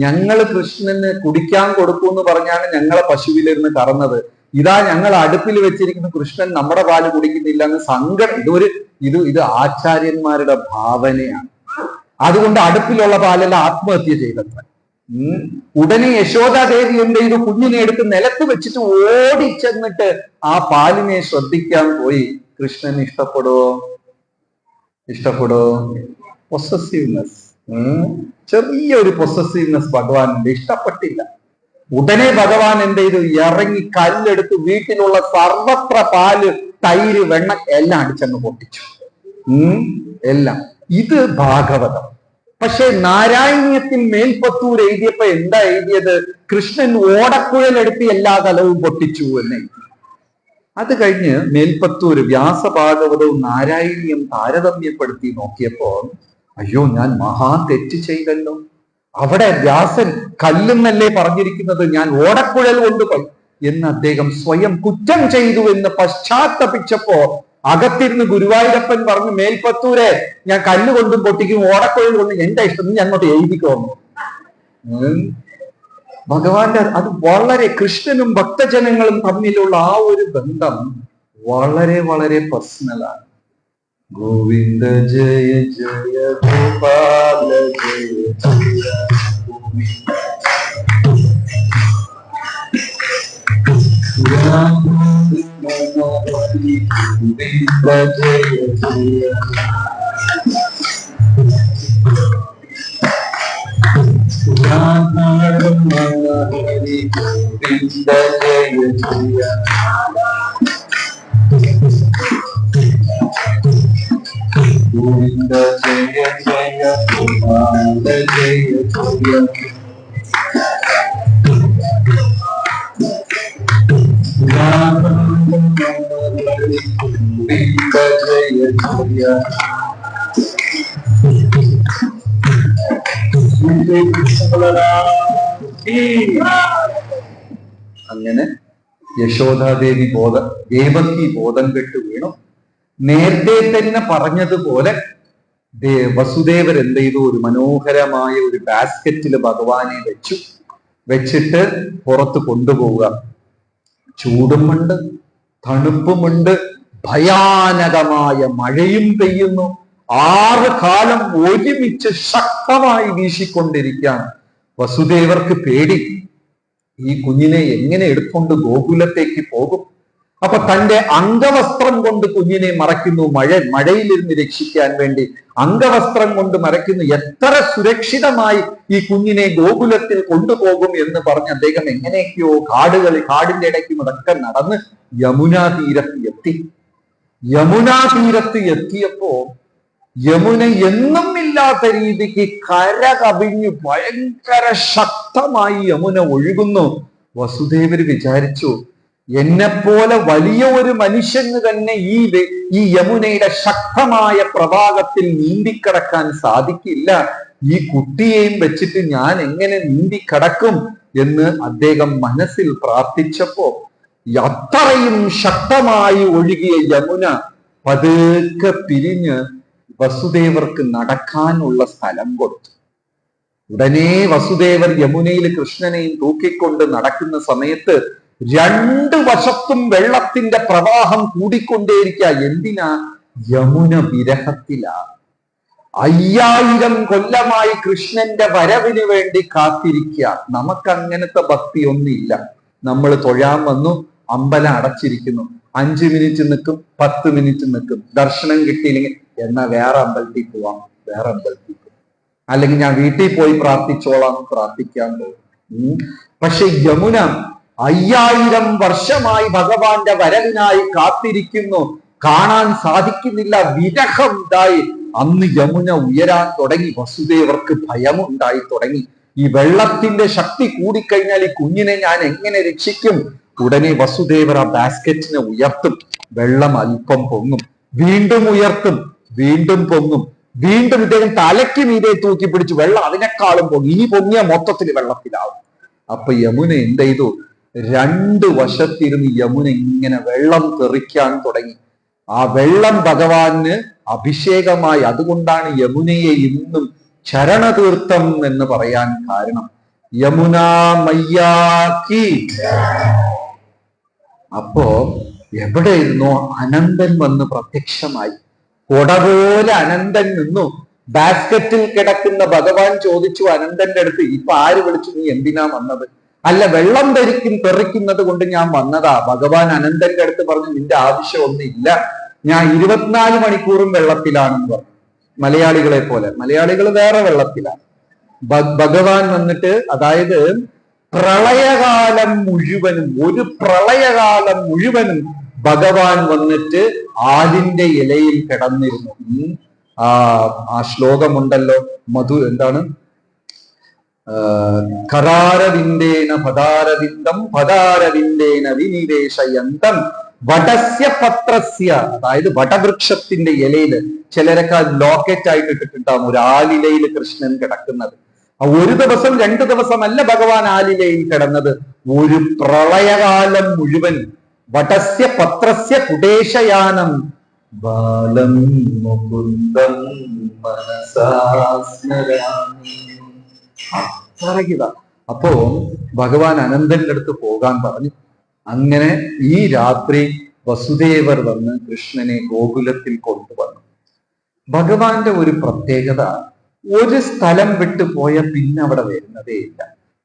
ഞങ്ങള് കൃഷ്ണന് കുടിക്കാൻ കൊടുക്കൂ എന്ന് പറഞ്ഞാണ് ഞങ്ങളെ പശുവിലിരുന്ന് കറന്നത്. ഇതാ ഞങ്ങൾ അടുപ്പിൽ വെച്ചിരിക്കുന്ന കൃഷ്ണൻ നമ്മുടെ പാല് കുടിക്കുന്നില്ല എന്ന് സങ്കടം. ഇത് ആചാര്യന്മാരുടെ ഭാവനയാണ്. അതുകൊണ്ട് അടുപ്പിലുള്ള പാലെല്ലാം ആത്മഹത്യ ചെയ്തത്ര. ഉടനെ യശോദാദേവി എന്ത് ചെയ്തു? കുഞ്ഞിനെ എടുത്ത് നിലത്ത് വെച്ചിട്ട് ഓടിച്ചെന്നിട്ട് ആ പാലിനെ ശ്രദ്ധിക്കാൻ പോയി. കൃഷ്ണൻ ഇഷ്ടപ്പെടുവോ? പൊസസീവ്നെസ്, ചെറിയൊരു പൊസസീവ്നെസ് ഭഗവാനുണ്ട്. ഇഷ്ടപ്പെട്ടില്ല. ഉടനെ ഭഗവാൻ എന്ത് ചെയ്തു? ഇറങ്ങി കല്ലെടുത്ത് വീട്ടിലുള്ള സർവത്ര പാല്, തൈര്, വെണ്ണ എല്ലാം അടിച്ചങ്ങ് പൊട്ടിച്ചു. എല്ലാം. ഇത് ഭാഗവതം. പക്ഷെ നാരായണീയത്തിൽ മേൽപ്പത്തൂർ എഴുതിയപ്പോ എന്താ എഴുതിയത്? കൃഷ്ണൻ ഓടക്കുഴലെടുത്ത് എല്ലാ തലവും പൊട്ടിച്ചു എന്ന്. അത് കഴിഞ്ഞ് മേൽപ്പത്തൂർ വ്യാസഭാഗവതവും നാരായണീയം താരതമ്യപ്പെടുത്തി നോക്കിയപ്പോ അയ്യോ, ഞാൻ മഹാ തെറ്റ് ചെയ്തല്ലോ. അവിടെ വ്യാസൻ കല്ലെന്നല്ലേ പറഞ്ഞിരിക്കുന്നത്, ഞാൻ ഓടക്കുഴൽ കൊണ്ടുപോയി എന്ന് അദ്ദേഹം സ്വയം കുറ്റം ചെയ്തു എന്ന് പശ്ചാത്തപിച്ചപ്പോ അകത്തിരുന്ന് ഗുരുവായൂരപ്പൻ പറഞ്ഞു, മേൽപ്പത്തൂരെ, ഞാൻ കല്ലുകൊണ്ടും പൊട്ടിക്കും ഓടക്കുഴൽ കൊണ്ടും എന്റെ ഇഷ്ടം, ഞാൻ അങ്ങോട്ട് എഴുതിക്കോന്നു. ഭഗവാന്റെ അത് വളരെ, കൃഷ്ണനും ഭക്തജനങ്ങളും തമ്മിലുള്ള ആ ഒരു ബന്ധം വളരെ വളരെ പേഴ്സണലാണ്. ഗോവിന്ദ ജയ ജയ ഗോപാല ജയ ജയ ഗോവിന്ദ ജയ ജയ. ഹരി ഗോവിന്ദ ജയ ജയ. ഗോവിന്ദ ജയ ജയ ഗോപാല ജയ ജയ. ഗോവിന്ദ ജയ ജയ. അങ്ങനെ യശോദാദേവി ദേവകി ബോധം കെട്ട് വീണു. നേരത്തെ തന്നെ പറഞ്ഞതുപോലെ വസുദേവർ എന്ത് ചെയ്തു? ഒരു മനോഹരമായ ഒരു ബാസ്ക്കറ്റിൽ ഭഗവാനെ വെച്ചിട്ട് പുറത്ത് കൊണ്ടുപോവുക. ചൂടുമുണ്ട്, തണുപ്പുമുണ്ട്, ഭയാനകമായ മഴയും പെയ്യുന്നു. 6 കാലം ഒരുമിച്ച് ശക്തമായി വീശിക്കൊണ്ടിരിക്കുകയാണ്. വസുദേവർക്ക് പേടി, ഈ കുഞ്ഞിനെ എങ്ങനെ എടുക്കൊണ്ട് ഗോകുലത്തേക്ക് പോകും? അപ്പൊ തന്റെ അംഗവസ്ത്രം കൊണ്ട് കുഞ്ഞിനെ മറയ്ക്കുന്നു. മഴയിലിരുന്ന് രക്ഷിക്കാൻ വേണ്ടി അംഗവസ്ത്രം കൊണ്ട് മറയ്ക്കുന്നു. എത്ര സുരക്ഷിതമായി ഈ കുഞ്ഞിനെ ഗോകുലത്തിൽ കൊണ്ടുപോകും എന്ന് പറഞ്ഞ് അദ്ദേഹം എങ്ങനെയൊക്കെയോ കാടിന്റെ ഇടയ്ക്കും അതൊക്കെ നടന്ന് യമുനാ തീരത്ത് എത്തിയപ്പോ യമുന എന്നും ഇല്ലാത്ത രീതിക്ക് കര കവിഞ്ഞു ഭയങ്കര ശക്തമായി യമുന ഒഴുകുന്നു. വസുദേവര് വിചാരിച്ചു, എന്നെപ്പോലെ വലിയ ഒരു മനുഷ്യന് തന്നെ ഈ യമുനയുടെ ശക്തമായ പ്രവാഹത്തിൽ നീന്തിക്കടക്കാൻ സാധിക്കില്ല. ഈ കുട്ടിയെയും വെച്ചിട്ട് ഞാൻ എങ്ങനെ നീന്തിക്കടക്കും എന്ന് അദ്ദേഹം മനസ്സിൽ പ്രാർത്ഥിച്ചപ്പോ അത്രയും ശക്തമായി ഒഴുകിയ യമുന പതുക്കെ പിരിഞ്ഞ് വസുദേവർക്ക് നടക്കാനുള്ള സ്ഥലം കൊടുത്തു. ഉടനെ വസുദേവർ യമുനയിൽ കൃഷ്ണനെയും തൂക്കിക്കൊണ്ട് നടക്കുന്ന സമയത്ത് 2 വശത്തും വെള്ളത്തിന്റെ പ്രവാഹം കൂടിക്കൊണ്ടേയിരിക്കുക. എന്തിനാ? യമുന വിരഹത്തിലാ. 5000 കൊല്ലമായി കൃഷ്ണന്റെ വരവിന് വേണ്ടി കാത്തിരിക്കുക. നമുക്ക് അങ്ങനത്തെ ഭക്തി ഒന്നുമില്ല. നമ്മൾ തൊഴാൻ വന്നു, അമ്പലം അടച്ചിരിക്കുന്നു, 5 മിനിറ്റ് നിൽക്കും, 10 മിനിറ്റ് നിൽക്കും, ദർശനം കിട്ടിയില്ലെങ്കിൽ എന്നാ വേറെ അമ്പലത്തിൽ പോവാം, അല്ലെങ്കിൽ ഞാൻ വീട്ടിൽ പോയി പ്രാർത്ഥിച്ചോളാം, പ്രാർത്ഥിക്കാൻ പോകും. പക്ഷെ യമുന 5000 വർഷമായി ഭഗവാന്റെ വരവിനായി കാത്തിരിക്കുന്നു, കാണാൻ സാധിക്കുന്നില്ല, വിരഹം ഉണ്ടായി. അന്ന് യമുന ഉയരാൻ തുടങ്ങി. വസുദേവർക്ക് ഭയമുണ്ടായി തുടങ്ങി. ഈ വെള്ളത്തിന്റെ ശക്തി കൂടിക്കഴിഞ്ഞാൽ ഈ കുഞ്ഞിനെ ഞാൻ എങ്ങനെ രക്ഷിക്കും? ഉടനെ വസുദേവർ ആ ബാസ്ക്കറ്റിനെ ഉയർത്തും, വെള്ളം അല്പം പൊങ്ങും, വീണ്ടും ഉയർത്തും, വീണ്ടും പൊങ്ങും, വീണ്ടും ഇദ്ദേഹം തലയ്ക്ക് മീതെ തൂക്കി പിടിച്ചു, വെള്ളം അതിനേക്കാളും പൊങ്ങി, ഇനി പൊങ്ങിയ മൊത്തത്തിൽ വെള്ളത്തിലാവും. അപ്പൊ യമുന എന്ത് ചെയ്തു? 2 വശത്തിരുന്ന് യമുന ഇങ്ങനെ വെള്ളം തെറിക്കാൻ തുടങ്ങി. ആ വെള്ളം ഭഗവാന് അഭിഷേകമായി. അതുകൊണ്ടാണ് യമുനയെ ഇന്നും ചരണതീർത്ഥം എന്ന് പറയാൻ കാരണം. യമുന മയ്യാക്കി. അപ്പോ എവിടെ ഇരുന്നോ അനന്തൻ വന്ന് പ്രത്യക്ഷമായി. കൊട പോലെ അനന്തൻ നിന്നു. ബാസ്ക്കറ്റിൽ കിടക്കുന്ന ഭഗവാൻ ചോദിച്ചു അനന്തന്റെ അടുത്ത്, ഇപ്പൊ ആര് വിളിച്ചു, നീ എന്തിനാ വന്നത്? അല്ല, വെള്ളം തെറിക്കുന്നത് കൊണ്ട് ഞാൻ വന്നതാ. ഭഗവാൻ അനന്തന്റെ അടുത്ത് പറഞ്ഞു, നിന്റെ ആവശ്യമൊന്നുമില്ല, ഞാൻ 24 മണിക്കൂറും വെള്ളത്തിലാണെന്ന് പറഞ്ഞു. മലയാളികളെ പോലെ, മലയാളികൾ വേറെ വെള്ളത്തിലാണ്. ഭഗവാൻ വന്നിട്ട്, അതായത് പ്രളയകാലം മുഴുവനും, ഒരു പ്രളയകാലം മുഴുവനും ഭഗവാൻ വന്നിട്ട് ആലിന്റെ ഇലയിൽ കിടന്നിരുന്നു. ആ ശ്ലോകമുണ്ടല്ലോ, എന്താണ്, കരാരവിന്ദേന പദാരവിന്ദം പദാരവിന്ദേന വിനിവേശയന്തം വടസ്യ പത്രസ്യ, അതായത് വടവൃക്ഷത്തിന്റെ ഇലയില്, ചിലരൊക്കെ ലോക്കറ്റ് ആയിട്ട് ഇട്ടിട്ടുണ്ടാവും ഒരു ആലിലയിൽ കൃഷ്ണൻ കിടക്കുന്നത്. ഒരു ദിവസം 2 ദിവസമല്ല ഭഗവാൻ ആലിലയിൽ കിടന്നത്, ഒരു പ്രളയകാലം മുഴുവൻ. വടസ്യ പത്രസ്യ കുടേശയാനം ബാലം മുകുന്ദം മനസാ സ്മരാമി. അപ്പോ ഭഗവാൻ അനന്തന്റെ അടുത്ത് പോകാൻ പറഞ്ഞു. അങ്ങനെ ഈ രാത്രി വസുദേവർ വന്ന് കൃഷ്ണനെ ഗോകുലത്തിൽ കൊണ്ടുവന്നു. ഭഗവാന്റെ ഒരു പ്രത്യേകത, ഒരു സ്ഥലം വിട്ടു പോയ പിന്നെ അവിടെ വരുന്നതേ ഇല്ല.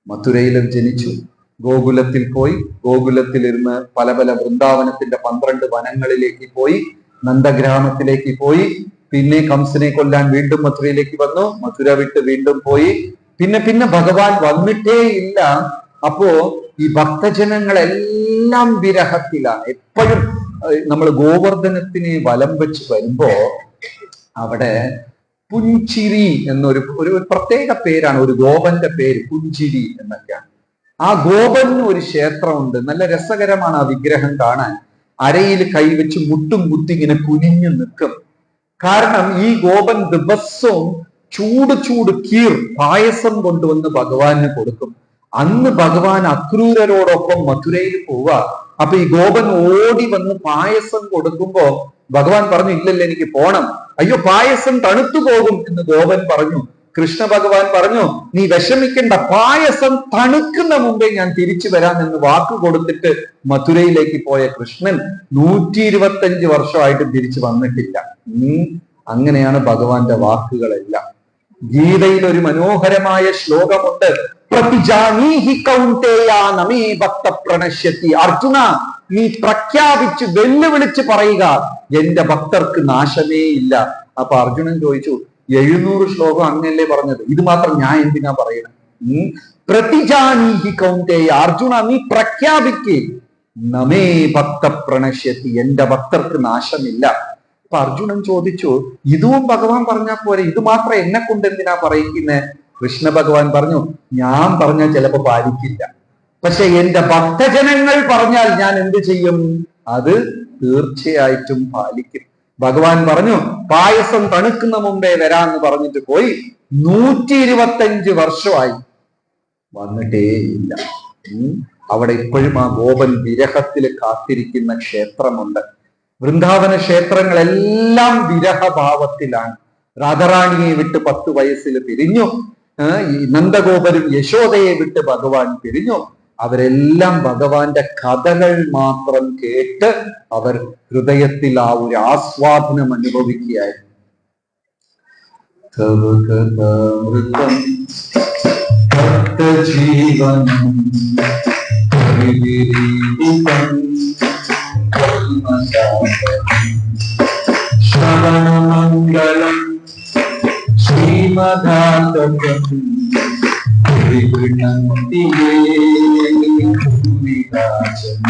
മഥുരയിലും ജനിച്ചു, ഗോകുലത്തിൽ പോയി, ഗോകുലത്തിലിരുന്ന് പല പല വൃന്ദാവനത്തിന്റെ 12 വനങ്ങളിലേക്ക് പോയി, നന്ദഗ്രാമത്തിലേക്ക് പോയി, പിന്നെ കംസനെ കൊല്ലാൻ വീണ്ടും മഥുരയിലേക്ക് വന്നു, മഥുര വിട്ട് വീണ്ടും പോയി, പിന്നെ ഭഗവാൻ വന്നിട്ടേ ഇല്ല. അപ്പോ ഈ ഭക്തജനങ്ങളെല്ലാം വിരഹത്തിലാണ്. എപ്പോഴും നമ്മൾ ഗോവർദ്ധനത്തിന് വലം വെച്ച് വരുമ്പോ അവിടെ പുഞ്ചിരി എന്നൊരു പ്രത്യേക പേരാണ്, ഒരു ഗോപന്റെ പേര് പുഞ്ചിരി എന്നൊക്കെയാണ്. ആ ഗോപന് ഒരു ക്ഷേത്രമുണ്ട്, നല്ല രസകരമാണ് ആ വിഗ്രഹം കാണാൻ. അരയിൽ കൈവച്ച് മുട്ടും കുത്തി ഇങ്ങനെ കുനിഞ്ഞു നിൽക്കും. കാരണം ഈ ഗോപൻ ദിവസവും ചൂട് കീർ പായസം കൊണ്ടുവന്ന് ഭഗവാന് കൊടുക്കും. അന്ന് ഭഗവാൻ അക്രൂരരോടൊപ്പം മഥുരയിൽ പോവുക. അപ്പൊ ഈ ഗോപൻ ഓടി വന്ന് പായസം കൊടുക്കുമ്പോ ഭഗവാൻ പറഞ്ഞു, ഇല്ലല്ല എനിക്ക് പോണം. അയ്യോ, പായസം തണുത്തു പോകും എന്ന് ഗോപൻ പറഞ്ഞു. കൃഷ്ണ ഭഗവാൻ പറഞ്ഞു, നീ വിഷമിക്കണ്ട, പായസം തണുക്കുന്ന മുമ്പേ ഞാൻ തിരിച്ചു വരാം എന്ന് വാക്ക് കൊടുത്തിട്ട് മഥുരയിലേക്ക് പോയ കൃഷ്ണൻ 125 വർഷമായിട്ട് തിരിച്ചു വന്നിട്ടില്ല. അങ്ങനെയാണ് ഭഗവാന്റെ വാക്കുകളെല്ലാം. ഗീതയിൽ ഒരു മനോഹരമായ ശ്ലോകമുണ്ട്, പ്രതിജാനീഹി കൗന്തേയ നമേ ഭക്ത പ്രണശ്യത്തി. അർജുന, നീ പ്രഖ്യാപിച്ച് വെല്ലുവിളിച്ച് പറയുക, എന്റെ ഭക്തർക്ക് നാശമേ ഇല്ല. അപ്പൊ അർജുനൻ ചോദിച്ചു, 700 ശ്ലോകം അങ്ങനല്ലേ പറഞ്ഞത്, ഇത് മാത്രം ഞാൻ എന്തിനാ പറയണം? പ്രതിജാനീഹി കൗന്തേയ, അർജുന നീ പ്രഖ്യാപിക്ക്, നമേ ഭക്ത പ്രണശ്യത്തി, എന്റെ ഭക്തർക്ക് നാശമില്ല. അപ്പൊ അർജുനൻ ചോദിച്ചു, ഇതും ഭഗവാൻ പറഞ്ഞാൽ പോരെ, ഇത് മാത്രം എന്നെ കൊണ്ട് എന്തിനാ പറയിക്കുന്നേ? കൃഷ്ണ ഭഗവാൻ പറഞ്ഞു, ഞാൻ പറഞ്ഞാൽ ചിലപ്പോ പാലിക്കില്ല, പക്ഷെ എന്റെ ഭക്തജനങ്ങൾ പറഞ്ഞാൽ ഞാൻ എന്ത് ചെയ്യും? അത് തീർച്ചയായിട്ടും പാലിക്കും. ഭഗവാൻ പറഞ്ഞു, പായസം തണുക്കുന്ന മുമ്പേ വരാന്ന് പറഞ്ഞിട്ട് പോയി. 125 വർഷമായി വന്നിട്ടേ ഇല്ല. അവിടെ ഇപ്പോഴും ആ ഗോപൻ വിരഹത്തിൽ കാത്തിരിക്കുന്ന ക്ഷേത്രമുണ്ട്. വൃന്ദാവന ക്ഷേത്രങ്ങളെല്ലാം വിരഹഭാവത്തിലാണ്. രാധാറാണിയെ വിട്ട് 10 വയസ്സിൽ പിരിഞ്ഞു. ഈ നന്ദഗോപരും യശോദയെ വിട്ട് ഭഗവാൻ പിരിഞ്ഞു. അവരെല്ലാം ഭഗവാന്റെ കഥകൾ മാത്രം കേട്ട് അവർ ഹൃദയത്തിൽ ആ ഒരു ആസ്വാദനം അനുഭവിക്കുകയായിരുന്നു. ശ്രവണമംഗളം ശ്രീമദാതകം വിഘ്നന്തിയേ വിരാജന.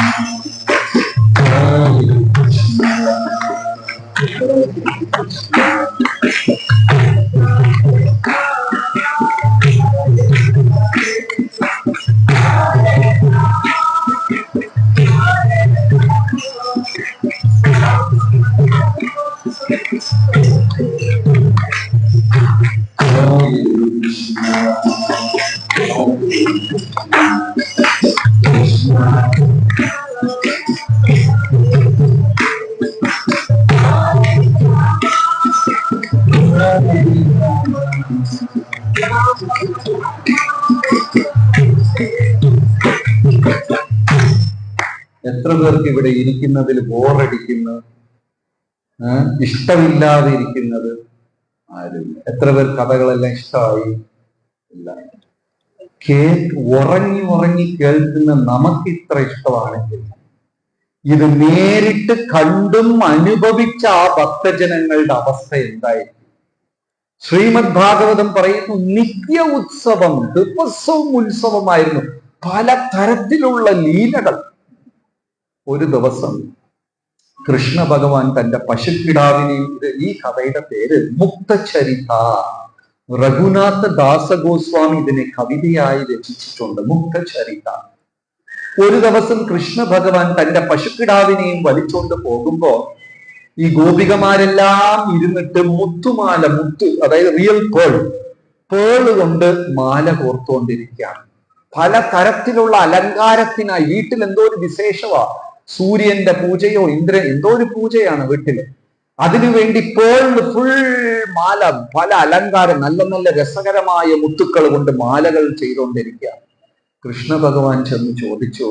Krishna എത്ര പേർക്ക് ഇവിടെ ഇരിക്കുന്നതിൽ ബോറടിക്കുന്നു, ഇഷ്ടമില്ലാതെ ഇരിക്കുന്നത് ആരുമില്ല. എത്ര പേർ കഥകളെല്ലാം ഇഷ്ടമായി? ഇല്ല. ഉറങ്ങി ഉറങ്ങി കേൾക്കുന്ന നമുക്ക് ഇത്ര ഇഷ്ടമാണെങ്കിൽ ഇത് നേരിട്ട് കണ്ടും അനുഭവിച്ച ആ ഭക്തജനങ്ങളുടെ അവസ്ഥ എന്തായിരിക്കും? ശ്രീമദ് ഭാഗവതം പറയുന്നു, നിത്യ ഉത്സവം, ദിവസവും ഉത്സവമായിരുന്നു, പല തരത്തിലുള്ള ലീലകൾ. ഒരു ദിവസം കൃഷ്ണ ഭഗവാൻ തന്റെ പശുക്കിടാവിനെയും, ഈ കഥയുടെ പേര് മുക്തചരിത. രഘുനാഥ ദാസഗോസ്വാമി ഇതിനെ കവിതയായി രചിച്ചിട്ടുണ്ട്, മുക്തചരിത. ഒരു ദിവസം കൃഷ്ണ ഭഗവാൻ തന്റെ പശുക്കിടാവിനെയും വലിച്ചുകൊണ്ട് പോകുമ്പോ ഈ ഗോപികമാരെല്ലാം ഇരുന്നിട്ട് മുത്തുമാല, അതായത് റിയൽ പേള് കൊണ്ട് മാല കോർത്തുകൊണ്ടിരിക്കുകയാണ്. പല തരത്തിലുള്ള അലങ്കാരത്തിനായി. വീട്ടിൽ എന്തോ ഒരു വിശേഷമാ, സൂര്യന്റെ പൂജയോ എന്തോ ഒരു പൂജയാണ് വീട്ടില്. അതിനുവേണ്ടി പേളില് ഫുൾ മാല, പല അലങ്കാരം, നല്ല നല്ല രസകരമായ മുത്തുക്കൾ കൊണ്ട് മാലകൾ ചെയ്തുകൊണ്ടിരിക്കുക. കൃഷ്ണ ഭഗവാൻ ചെന്ന് ചോദിച്ചു,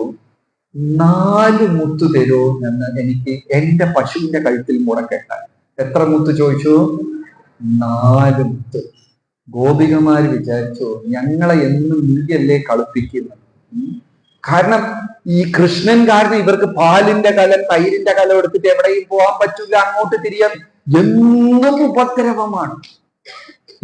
4 മുത്ത് തരൂ എന്ന് എനിക്ക് എന്റെ പശുവിന്റെ കഴുത്തിൽ മുടക്കെട്ടാൻ. എത്ര മുത്ത് ചോദിച്ചു? 4 മുത്ത്. ഗോപികമാര് വിചാരിച്ചു, ഞങ്ങളെ എന്നും നീയല്ലേ കളിപ്പിക്കുന്നത്. കാരണം ഈ കൃഷ്ണൻ കാരണം ഇവർക്ക് പാലിന്റെ കലം, തൈരിന്റെ കലം എടുത്തിട്ട് എവിടെയും പോകാൻ പറ്റില്ല, അങ്ങോട്ട് തിരിയാൻ എന്നും ഉപദ്രവമാണ്.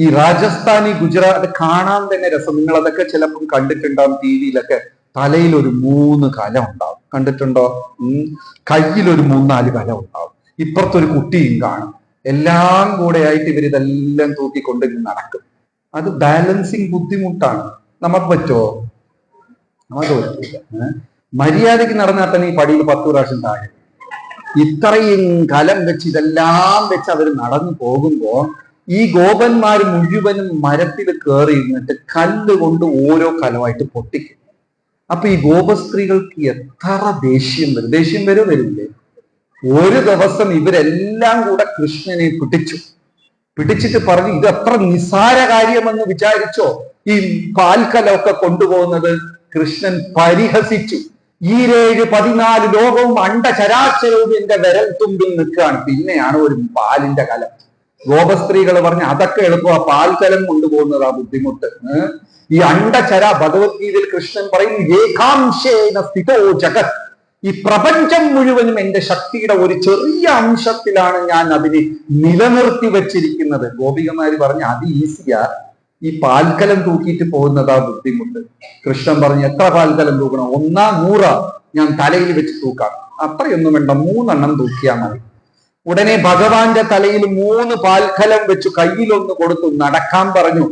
ഈ രാജസ്ഥാനി, ഗുജറാത്ത് കാണാൻ തന്നെ രസം. നിങ്ങൾ അതൊക്കെ ചിലപ്പോൾ കണ്ടിട്ടുണ്ടാവും ടി വിയിലൊക്കെ. തലയിൽ ഒരു 3 കലം ഉണ്ടാവും, കണ്ടിട്ടുണ്ടോ? കയ്യിലൊരു 3-4 കലം ഉണ്ടാവും. ഇപ്പുറത്തൊരു കുട്ടിയും കാണും. എല്ലാം കൂടെ ആയിട്ട് ഇവരിതെല്ലാം തൂക്കിക്കൊണ്ട് നടക്കും. അത് ബാലൻസിങ് ബുദ്ധിമുട്ടാണ്. നമുക്ക് പറ്റുമോ? നമുക്ക് പറ്റില്ല. മര്യാദയ്ക്ക് നടന്നാൽ തന്നെ ഈ പടിയിൽ 10 പ്രാവശ്യം താഴെ. ഇത്രയും കലം വെച്ച് ഇതെല്ലാം വെച്ച് അവർ നടന്നു പോകുമ്പോ ഈ ഗോപന്മാർ മുഴുവനും മരത്തിൽ കയറി ഇരുന്നിട്ട് കല്ല് കൊണ്ട് ഓരോ കലമായിട്ട് പൊട്ടിക്കും. അപ്പൊ ഈ ഗോപസ്ത്രീകൾക്ക് എത്ര ദേഷ്യം വരും. ദേഷ്യം വരില്ലേ? ഒരു ദിവസം ഇവരെല്ലാം കൂടെ കൃഷ്ണനെ പിടിച്ചിട്ട് പറഞ്ഞു, ഇത് അത്ര നിസ്സാര കാര്യമെന്ന് വിചാരിച്ചോ ഈ പാൽക്കലമൊക്കെ കൊണ്ടുപോകുന്നത്? കൃഷ്ണൻ പരിഹസിച്ചു. ഈ 7-14 ലോകവും അണ്ടചരാചരവും എന്റെ വിരൽ തുമ്പിൽ നിൽക്കുകയാണ്, പിന്നെയാണ് ഒരു പാലിന്റെ കലം. ഗോപസ്ത്രീകൾ പറഞ്ഞു, അതൊക്കെ എളുപ്പമാ, പാൽക്കലം കൊണ്ടുപോകുന്നതാ ബുദ്ധിമുട്ട്. ഈ ഭഗവത്ഗീതയിൽ കൃഷ്ണൻ പറയും, ഏകാംശേന സ്ഥിതോ ജഗത്, ഈ പ്രപഞ്ചം മുഴുവനും എന്റെ ശക്തിയുടെ ഒരു ചെറിയ അംശത്തിലാണ് ഞാൻ അതിനെ നിലനിർത്തി വെച്ചിരിക്കുന്നത്. ഗോപികമാര് പറഞ്ഞു, അത് ഈസിയാ, ഈ പാൽക്കലം തൂക്കിയിട്ട് പോകുന്നതാ ബുദ്ധിമുട്ട്. കൃഷ്ണൻ പറഞ്ഞു, എത്ര പാൽക്കലം തൂക്കണം? 100 ഞാൻ തലയിൽ വെച്ച് തൂക്കാം. അത്രയൊന്നും വേണ്ട, 3 തൂക്കിയാൽ മതി. ഉടനെ ഭഗവാന്റെ തലയിൽ 3 പാൽക്കലം വെച്ചു, കയ്യിലൊന്ന് കൊടുത്തു, നടക്കാൻ പറഞ്ഞു.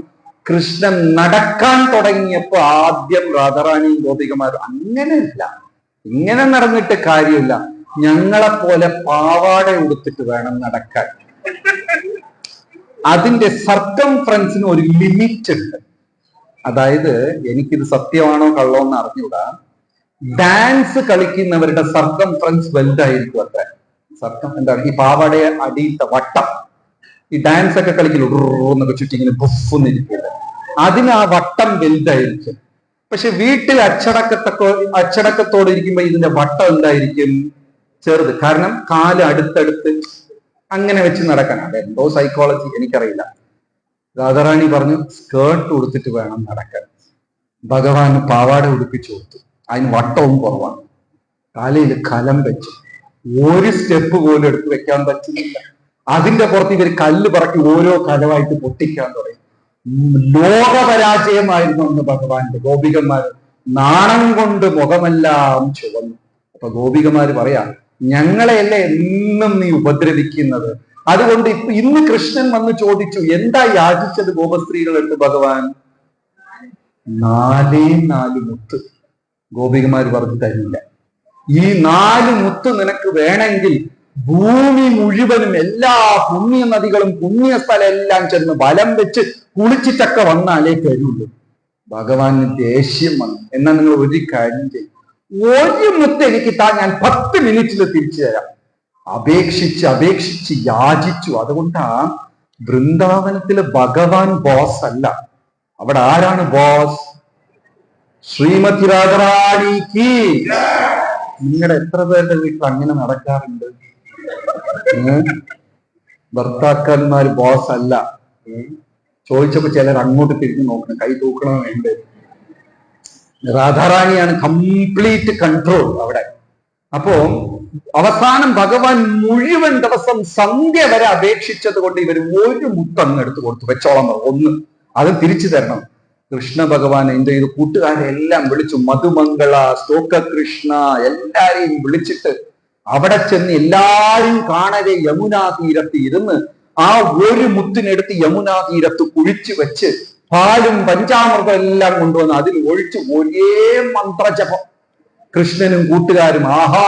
കൃഷ്ണൻ നടക്കാൻ തുടങ്ങിയപ്പോ ആദ്യം രാധാറാണിയും ഗോപികമാരും, അങ്ങനെയല്ല, ഇങ്ങനെ നടന്നിട്ട് കാര്യമില്ല, ഞങ്ങളെപ്പോലെ പാവാട ഉടുത്തിട്ട് വേണം നടക്കാൻ. അതിന്റെ സർക്കംഫറൻസിന് ഒരു ലിമിറ്റ് ഉണ്ട്. അതായത് എനിക്കിത് സത്യമാണോ കള്ളോ എന്ന് അറിഞ്ഞൂടാ, ഡാൻസ് കളിക്കുന്നവരുടെ സർക്കംഫറൻസ് വലുതായിരിക്കും അത്ര. എന്താണ് ഈ പാവാടയെ അടിയിട്ട വട്ടം, ഈ ഡാൻസ് ഒക്കെ കളിക്കില്ലൊക്കെ ചുറ്റി ഇങ്ങനെ ബുഫെന്നിരിക്കില്ല, അതിന് ആ വട്ടം വലുതായിരിക്കും. പക്ഷെ വീട്ടിൽ അച്ചടക്കത്തോടെ ഇരിക്കുമ്പോ ഇതിന്റെ വട്ടം എന്തായിരിക്കും? ചെറുത്. കാരണം കാല് അടുത്തടുത്ത് അങ്ങനെ വെച്ച് നടക്കാൻ. അതെന്തോ സൈക്കോളജി എനിക്കറിയില്ല. രാധാറാണി പറഞ്ഞു, സ്കേർട്ട് ഉടുത്തിട്ട് വേണം നടക്കാൻ. ഭഗവാൻ പാവാട ഉടുപ്പിച്ചു കൊടുത്തു, അതിന് വട്ടവും കുറവാണ്. കാലയിൽ കലം വെച്ചു, ഒരു സ്റ്റെപ്പ് പോലും എടുത്തു വെക്കാൻ പറ്റുന്നില്ല. അതിന്റെ പുറത്ത് ഇവർ കല്ല് പറക്കി ഓരോ കലമായിട്ട് പൊട്ടിക്കാൻ തുടങ്ങി. ലോകപരാജയമായിരുന്നു അന്ന് ഭഗവാന്റെ. ഗോപികന്മാർ നാണം കൊണ്ട് മുഖമെല്ലാം ചുവന്നു. അപ്പൊ ഗോപികമാര് പറയാ, ഞങ്ങളെയല്ലേ എന്നും നീ ഉപദ്രവിക്കുന്നത്, അതുകൊണ്ട് ഇന്ന് കൃഷ്ണൻ വന്ന് ചോദിച്ചു, എന്താ യാചിച്ചത് ഗോപസ്ത്രീകൾ എടുത്ത് ഭഗവാൻ? 4 മുത്ത്. ഗോപികമാര് പറഞ്ഞു, തരില്ല. ഈ 4 മുത്ത് നിനക്ക് വേണമെങ്കിൽ ഭൂമി മുഴുവനും എല്ലാ പുണ്യ നദികളും പുണ്യസ്ഥലം എല്ലാം ചെന്ന് ബലം വെച്ച് കുളിച്ചിട്ടൊക്കെ വന്നാലേ തരുള്ളൂ. ഭഗവാന് ദേഷ്യം വന്നു. എന്നാ നിങ്ങൾ ഒരു കാര്യം ചെയ്യും, 1 മുത്ത് എനിക്ക് താ, ഞാൻ 10 മിനിറ്റിൽ തിരിച്ചു തരാം. അപേക്ഷിച്ച് യാചിച്ചു. അതുകൊണ്ടാ വൃന്ദാവനത്തില് ഭഗവാൻ ബോസ് അല്ല, അവിടെ ആരാണ് ബോസ്? ശ്രീമതി രാധാറാണിക്ക് നിങ്ങളുടെ എത്ര പേരുടെ വീട്ടിൽ അങ്ങനെ നടക്കാറുണ്ട്? ഭർത്താക്കന്മാർ ബോസ് അല്ല. ചോദിച്ചപ്പോ ചിലർ അങ്ങോട്ട് തിരിഞ്ഞു നോക്കണം, കൈ തൂക്കണം വേണ്ട. രാധാറാണിയാണ് കംപ്ലീറ്റ് കൺട്രോൾ അവിടെ. അപ്പോ അവസാനം ഭഗവാൻ മുഴുവൻ ദിവസം സന്ധ്യ വരെ അപേക്ഷിച്ചത് കൊണ്ട് ഇവർ ഒരു മുത്തങ്ങ് എടുത്തു കൊടുത്തു. വെച്ചോളം ഒന്ന്, അത് തിരിച്ചു തരണം. കൃഷ്ണ ഭഗവാൻ എന്ത് ചെയ്തു? കൂട്ടുകാരെ എല്ലാം വിളിച്ചു. മധുമംഗള, സ്തോക കൃഷ്ണ എല്ലാരെയും വിളിച്ചിട്ട് അവിടെ ചെന്ന് എല്ലാരും കാണവേ യമുനാ തീരത്ത് ഇരുന്ന് ആ ഒരു മുത്തിനെടുത്ത് യമുനാ തീരത്ത് കുഴിച്ചു വെച്ച് പാലും പഞ്ചാമൃതം എല്ലാം കൊണ്ടുവന്ന് അതിൽ ഒഴിച്ച് ഒരേ മന്ത്രജപം. കൃഷ്ണനും കൂട്ടുകാരും ആഹാ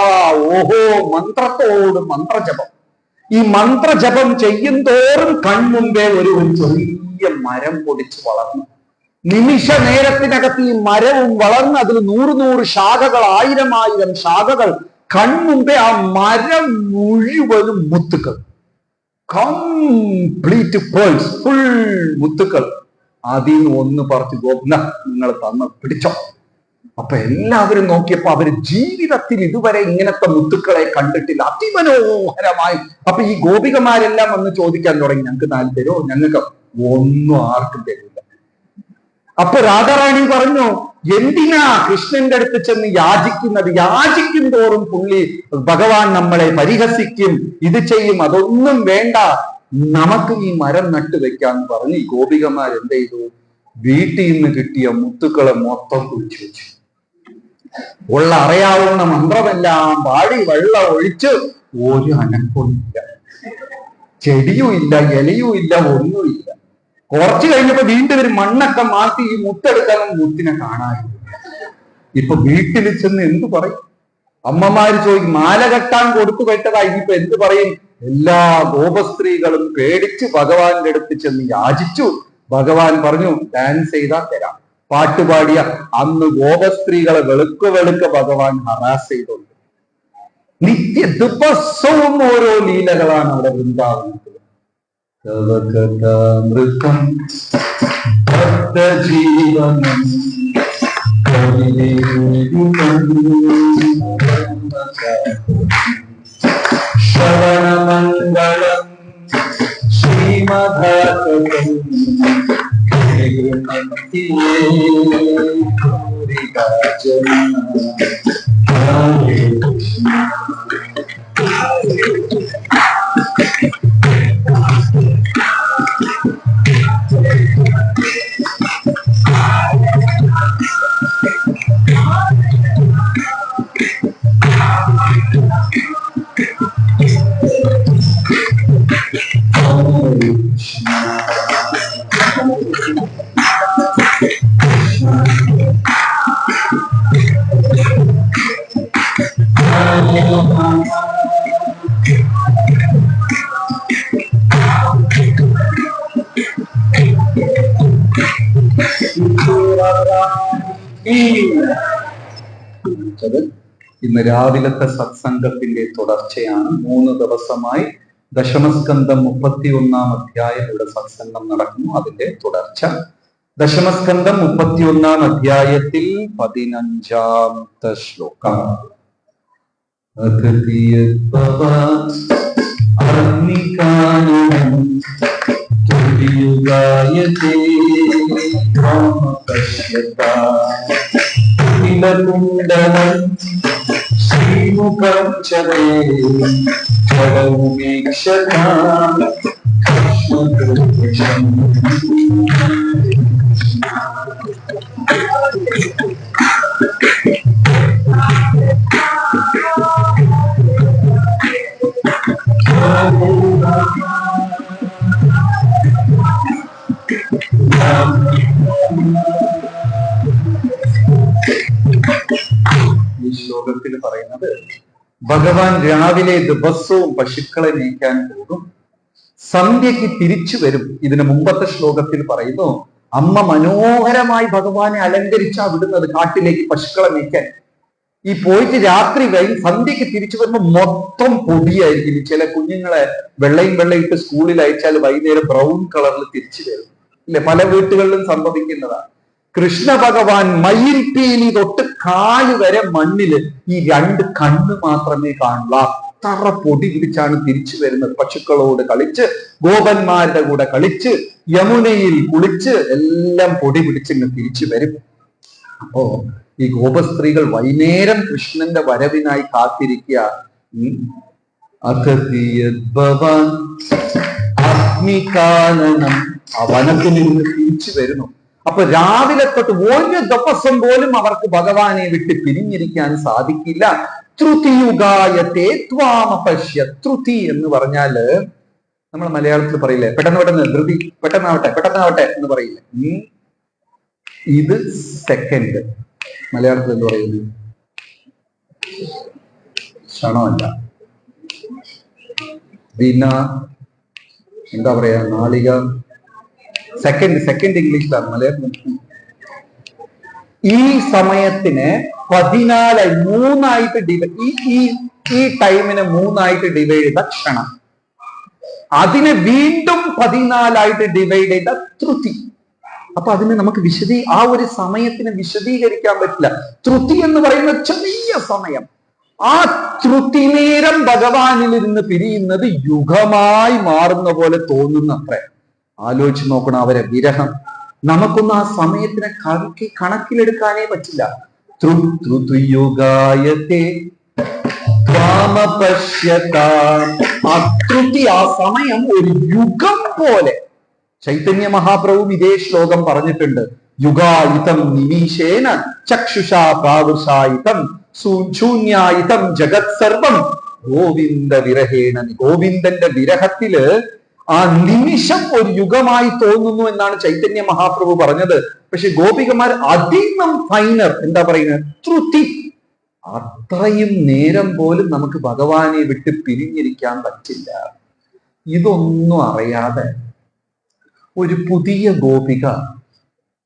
ഓഹോ മന്ത്രത്തോട് മന്ത്രജപം. ഈ മന്ത്രജപം ചെയ്യും തോറും കൺമുമ്പേ ഒരു ചെറിയ മരം പൊടിച്ച് വളർന്നു. നിമിഷ നേരത്തിനകത്ത് ഈ മരവും വളർന്ന് അതിൽ 100 ശാഖകൾ, 1000 ശാഖകൾ. കൺമുമ്പേ ആ മരം മുഴുവനും മുത്തുക്കൾ, കംപ്ലീറ്റ് പേൾസ്, ഫുൾ മുത്തുക്കൾ. അതിൽ നിന്ന് ഒന്ന് പറിച്ച് ഗോപന നിങ്ങൾ തന്ന് പിടിച്ചോ. അപ്പൊ എല്ലാവരും നോക്കിയപ്പോ അവര് ജീവിതത്തിൽ ഇതുവരെ ഇങ്ങനത്തെ മുത്തുക്കളെ കണ്ടിട്ടില്ല, അതിമനോഹരമായി. അപ്പൊ ഈ ഗോപികമാരെല്ലാം വന്ന് ചോദിക്കാൻ തുടങ്ങി, ഞങ്ങൾക്ക് 4 തരുമോ? ഞങ്ങൾക്ക് ഒന്നും ആർക്കും തരില്ല. അപ്പൊ രാധാറാണി പറഞ്ഞു, എന്തിനാ കൃഷ്ണന്റെ അടുത്ത് ചെന്ന് യാചിക്കുന്നത്? യാചിക്കും തോറും പുള്ളി ഭഗവാൻ നമ്മളെ പരിഹസിക്കും, ഇത് ചെയ്യും. അതൊന്നും വേണ്ട, നമുക്ക് ഈ മരം നട്ടു വെക്കാന്ന് പറഞ്ഞ് ഈ ഗോപികമാർ എന്ത് ചെയ്തു? വീട്ടിൽ നിന്ന് കിട്ടിയ മുത്തുക്കളെ മൊത്തം കുഴിച്ചു വെച്ചു. ഉള്ള അറിയാവുന്ന മന്ത്രമെല്ലാം പാടി വെള്ളം ഒഴിച്ച് ഒരു അനക്കമില്ല, ചെടിയും ഇല്ല, ഇലയും ഇല്ല, ഒന്നുമില്ല. കുറച്ചു കഴിഞ്ഞപ്പോ വീണ്ടും ഒരു മണ്ണൊക്കെ മാറ്റി ഈ മുത്തെടുക്കാനും മുത്തിനെ കാണാനില്ല. ഇപ്പൊ വീട്ടിൽ ചെന്ന് എന്തു പറയും? അമ്മമാര് ചോദിക്കും, മാല കെട്ടാൻ കൊടുത്തു കെട്ടതാ, ഇനിയിപ്പോ എന്ത് പറയും? എല്ലാ ഗോപസ്ത്രീകളും പേടിച്ച് ഭഗവാന്റെ അടുത്ത് ചെന്ന് യാചിച്ചു. ഭഗവാൻ പറഞ്ഞു, ഡാൻസ് ചെയ്താൽ തരാം. പാട്ടുപാടിയ അന്ന് ഗോപസ്ത്രീകളെ വെളുക്ക ഭഗവാൻ ഹറാസ് ചെയ്തുണ്ട്. നിത്യ ദിവസവും ഓരോ ലീലകളാണ് അവിടെ വൃന്ദാവനത്തിൽ. മൃഗം ജീവനം ശ്രവണമംഗളം ശ്രീമദ്ഭാഗവതം ഇന്ന് രാവിലത്തെ സത്സംഗത്തിന്റെ തുടർച്ചയാണ്. 3 ദിവസമായി ദശമസ്കന്ധം 31-ാം അധ്യായം ഇവിടെ സത്സംഗം നടക്കുന്നു. അതിന്റെ തുടർച്ച ദശമസ്കന്ധം 31-ാം അധ്യായത്തിൽ 15-ാമത്തെ ശ്ലോകം. ശ്രീമുഖം ചരേ ഈ ശ്ലോകത്തിൽ പറയുന്നത്, ഭഗവാൻ രാവിലെ ദിവസവും പശുക്കളെ മേയ്ക്കാൻ പോകും, സന്ധ്യയ്ക്ക് തിരിച്ചു വരും. ഇതിന് മുമ്പത്തെ ശ്ലോകത്തിൽ പറയുന്നു, അമ്മ മനോഹരമായി ഭഗവാനെ അലങ്കരിച്ചാ വിടുന്നത് കാട്ടിലേക്ക് പശുക്കളെ മേയ്ക്കാൻ. ഈ പോയിട്ട് രാത്രി കഴിഞ്ഞ് സന്ധ്യയ്ക്ക് തിരിച്ചു വരുമ്പോൾ മൊത്തം പൊടിയായിരിക്കും. ചില കുഞ്ഞുങ്ങളെ വെള്ളയിട്ട് സ്കൂളിൽ അയച്ചാൽ വൈകുന്നേരം ബ്രൗൺ കളറിൽ തിരിച്ചു വരും, ഇല്ലെ? പല വീട്ടുകളിലും സംഭവിക്കുന്നതാണ്. കൃഷ്ണ ഭഗവാൻ മയിൽപീലി തൊട്ട് കാല് വരെ മണ്ണില് ഈ രണ്ട് കണ്ണ് മാത്രമേ കാണുള്ളൂ. അത്ര പൊടി പിടിച്ചാണ് തിരിച്ചു വരുന്നത്. പശുക്കളോട് കളിച്ച്, ഗോപന്മാരുടെ കൂടെ കളിച്ച്, യമുനയിൽ കുളിച്ച് എല്ലാം പൊടി പിടിച്ചിങ്ങ് തിരിച്ചു വരും. അപ്പോ ഈ ഗോപസ്ത്രീകൾ വൈകുന്നേരം കൃഷ്ണന്റെ വരവിനായി കാത്തിരിക്കുക. അഗ്നികാനനം, ആ വനത്തിൽ നിന്ന് തിരിച്ചു വരുന്നു. അപ്പൊ രാവിലെ തൊട്ട് ഒരു ദിവസം പോലും അവർക്ക് ഭഗവാനെ വിട്ട് പിരിഞ്ഞിരിക്കാൻ സാധിക്കില്ല. ത്രുതിയുഗായത്തെ ത്വാമപശ്യ. ത്രുതി എന്ന് പറഞ്ഞാല് നമ്മൾ മലയാളത്തിൽ പറയില്ലേ, പെട്ടെന്ന് ധൃതി, പെട്ടെന്നാവട്ടെ എന്ന് പറയില്ലേ. ഇത് സെക്കൻഡ്. മലയാളത്തിൽ എന്ത് പറയുന്നത്? ക്ഷണമല്ല, എന്താ പറയാ, നാളിക, സെക്കൻഡ് ഇംഗ്ലീഷിലാണ്. മലയാളം ഈ സമയത്തിന് 14 മൂന്നായിട്ട് ഈ ടൈമിനെ 3ആയിട്ട് ഡിവൈഡ് ചെയ്ത ക്ഷണം, അതിനെ വീണ്ടും 14ആയിട്ട് ഡിവൈഡ് ചെയ്ത ത്രുതി. അപ്പൊ അതിന് നമുക്ക് ആ ഒരു സമയത്തിന് വിശദീകരിക്കാൻ പറ്റില്ല. ത്രുതി എന്ന് പറയുന്ന ചെറിയ സമയം. ആ ത്രുതി നേരം ഭഗവാനിലിരുന്ന് പിരിയുന്നത് യുഗമായി മാറുന്ന പോലെ തോന്നുന്നത്രേ. ആലോചിച്ച് നോക്കണം അവരെ വിരഹം. നമുക്കൊന്നും ആ സമയത്തിനെ കണക്കിലെടുക്കാനേ പറ്റില്ല. ആ സമയം ഒരു യുഗം പോലെ. ചൈതന്യ മഹാപ്രഭു ഇതേ ശ്ലോകം പറഞ്ഞിട്ടുണ്ട്. യുഗായിതം നിമീശേന ചക്ഷുഷാ പ്രാവൃഷായിതം ശൂന്യായിതം ജഗത് സർവം ഗോവിന്ദ വിരഹേണ. ഗോവിന്ദന്റെ വിരഹത്തില് ആ നിമിഷം ഒരു യുഗമായി തോന്നുന്നു എന്നാണ് ചൈതന്യ മഹാപ്രഭു പറഞ്ഞത്. പക്ഷെ ഗോപികമാർ അതിന്നും ഫൈനർ എന്താ പറയുന്നത്? ത്രുതി. അത്രയും നേരം പോലും നമുക്ക് ഭഗവാനെ വിട്ട് പിരിഞ്ഞിരിക്കാൻ പറ്റില്ല. ഇതൊന്നും അറിയാതെ ഒരു പുതിയ ഗോപിക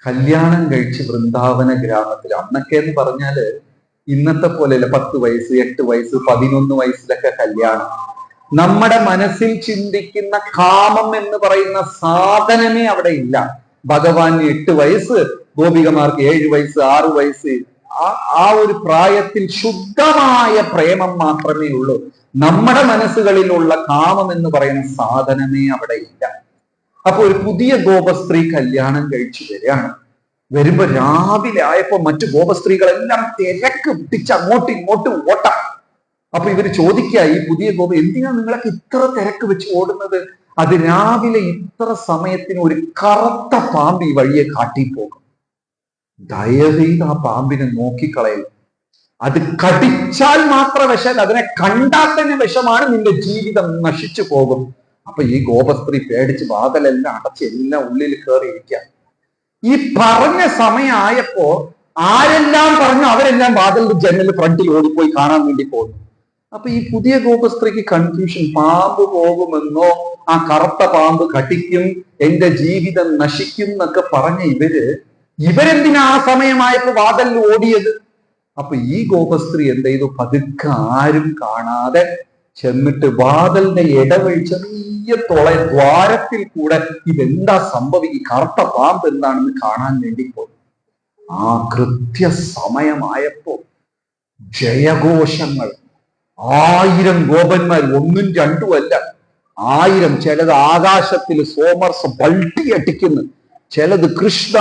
കല്യാണം കഴിച്ച് വൃന്ദാവന ഗ്രാമത്തിൽ, അന്നൊക്കെ എന്ന് പറഞ്ഞാല് ഇന്നത്തെ പോലെയല്ല 10 വയസ്സ് 8 വയസ്സ് 11 വയസ്സിലൊക്കെ കല്യാണം. നമ്മുടെ മനസ്സിൽ ചിന്തിക്കുന്ന കാമം എന്ന് പറയുന്ന സാധനമേ അവിടെ ഇല്ല. ഭഗവാന് 8 വയസ്സ്, ഗോപികമാർക്ക് 7 വയസ്സ് 6 വയസ്സ്. ആ ഒരു പ്രായത്തിൽ ശുദ്ധമായ പ്രേമം മാത്രമേ ഉള്ളൂ. നമ്മുടെ മനസ്സുകളിലുള്ള കാമം എന്ന് പറയുന്ന സാധനമേ അവിടെ ഇല്ല. അപ്പൊ ഒരു പുതിയ ഗോപസ്ത്രീ കല്യാണം കഴിച്ചു വരികയാണ്. വരുമ്പോ രാവിലെ ആയപ്പോ മറ്റു ഗോപസ്ത്രീകളെല്ലാം തിരക്ക് പിടിച്ച് അങ്ങോട്ടും ഇങ്ങോട്ടും ഓട്ടം. അപ്പൊ ഇവര് ചോദിക്കുക, ഈ പുതിയ ഗോപ എന്തിനാ നിങ്ങളൊക്കെ ഇത്ര തിരക്ക് വെച്ച് ഓടുന്നത്? അത് രാവിലെ ഇത്ര സമയത്തിന് ഒരു കറുത്ത പാമ്പ് ഈ വഴിയെ കാട്ടിപ്പോകും. ദയവീത് ആ പാമ്പിനെ നോക്കിക്കളയും. അത് കടിച്ചാൽ മാത്രം വിഷം, അതിനെ കണ്ടാൽ തന്നെ വിഷമാണ്, നിന്റെ ജീവിതം നശിച്ചു പോകും. അപ്പൊ ഈ ഗോപസ്ത്രീ പേടിച്ച് വാതിലെല്ലാം അടച്ച് എല്ലാം ഉള്ളിൽ കയറിയിരിക്കുക. ഈ പറഞ്ഞ സമയമായപ്പോ ആരെല്ലാം പറഞ്ഞു അവരെല്ലാം വാതിലിന്റെ ജനലിൽ ഫ്രണ്ടിൽ ഓടിപ്പോയി കാണാൻ വേണ്ടി പോകുന്നു. അപ്പൊ ഈ പുതിയ ഗോപസ്ത്രീക്ക് കൺഫ്യൂഷൻ. പാമ്പ് പോകുമെന്നോ, ആ കറുത്ത പാമ്പ് കടിക്കും, എന്റെ ജീവിതം നശിക്കും എന്നൊക്കെ പറഞ്ഞ ഇവരെന്തിനാ ആ സമയമായപ്പോ വാതിലിൽ ഓടിയത്? അപ്പൊ ഈ ഗോപസ്ത്രീ എന്ത് ചെയ്തു? പതുക്കെ ആരും കാണാതെ ചെന്നിട്ട് വാതിലിന്റെ ഇടവഴി ചെറിയ ദ്വാരത്തിൽ കൂടെ ഇതെന്താ സംഭവിക്കും, കറുത്ത പാമ്പ് എന്താണെന്ന് കാണാൻ വേണ്ടി പോയി. ആ കൃത്യ സമയമായപ്പോ ജയഘോഷങ്ങൾ. 1000 ഗോപന്മാർ, 1ഉം 2ഉം അല്ല, 1000. ചിലത് ആകാശത്തിൽ സോമർസ് ബൾട്ടി അടിക്കുന്നു, ചിലത് കൃഷ്ണ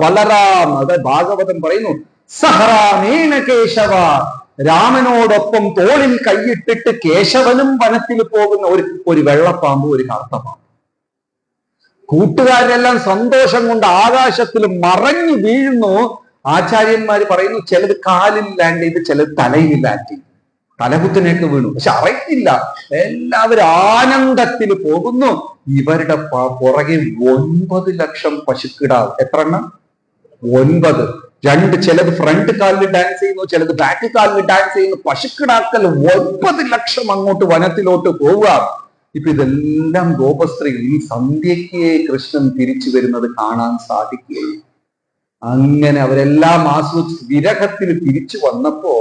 ബലറാം. അത് ഭാഗവതം പറയുന്നു, സഹറാമേണ കേശവ. രാമനോടൊപ്പം തോളിൽ കൈയിട്ടിട്ട് കേശവനും വനത്തിൽ പോകുന്ന ഒരു വെള്ളപ്പാമ്പ്, ഒരു കറുത്ത പാമ്പ്. കൂട്ടുകാരെല്ലാം സന്തോഷം കൊണ്ട് ആകാശത്തിൽ മറഞ്ഞു വീഴുന്നു. ആചാര്യന്മാര് പറയുന്നു, ചിലത് കാലിൽ ലാൻഡ് ചെയ്ത്, ചിലത് തലയിൽ ലാൻഡ് ചെയ്തു, തലകുത്തിനേക്ക് വീണു. പക്ഷെ അറിയില്ല, എല്ലാവരും ആനന്ദത്തിൽ പോകുന്നു. ഇവരുടെ പുറകെ 9 ലക്ഷം പശുക്കിടാവ്. എത്ര എണ്ണം? 9. ചിലത് ഫ്രണ്ട് കാലിൽ ഡാൻസ് ചെയ്യുന്നു, ചിലത് ബാക്ക് കാലിൽ ഡാൻസ് ചെയ്യുന്നു. പശുക്കിടാക്കൽ 9 ലക്ഷം അങ്ങോട്ട് വനത്തിലോട്ട് പോവുക. ഇപ്പൊ ഇതെല്ലാം ഗോപസ്ത്രീകൾ. ഈ സന്ധ്യയ്ക്ക് കൃഷ്ണൻ തിരിച്ചു വരുന്നത് കാണാൻ സാധിക്കുകയും അങ്ങനെ അവരെല്ലാം ആസ്വദിച്ച് വിരഹത്തിൽ തിരിച്ചു വന്നപ്പോ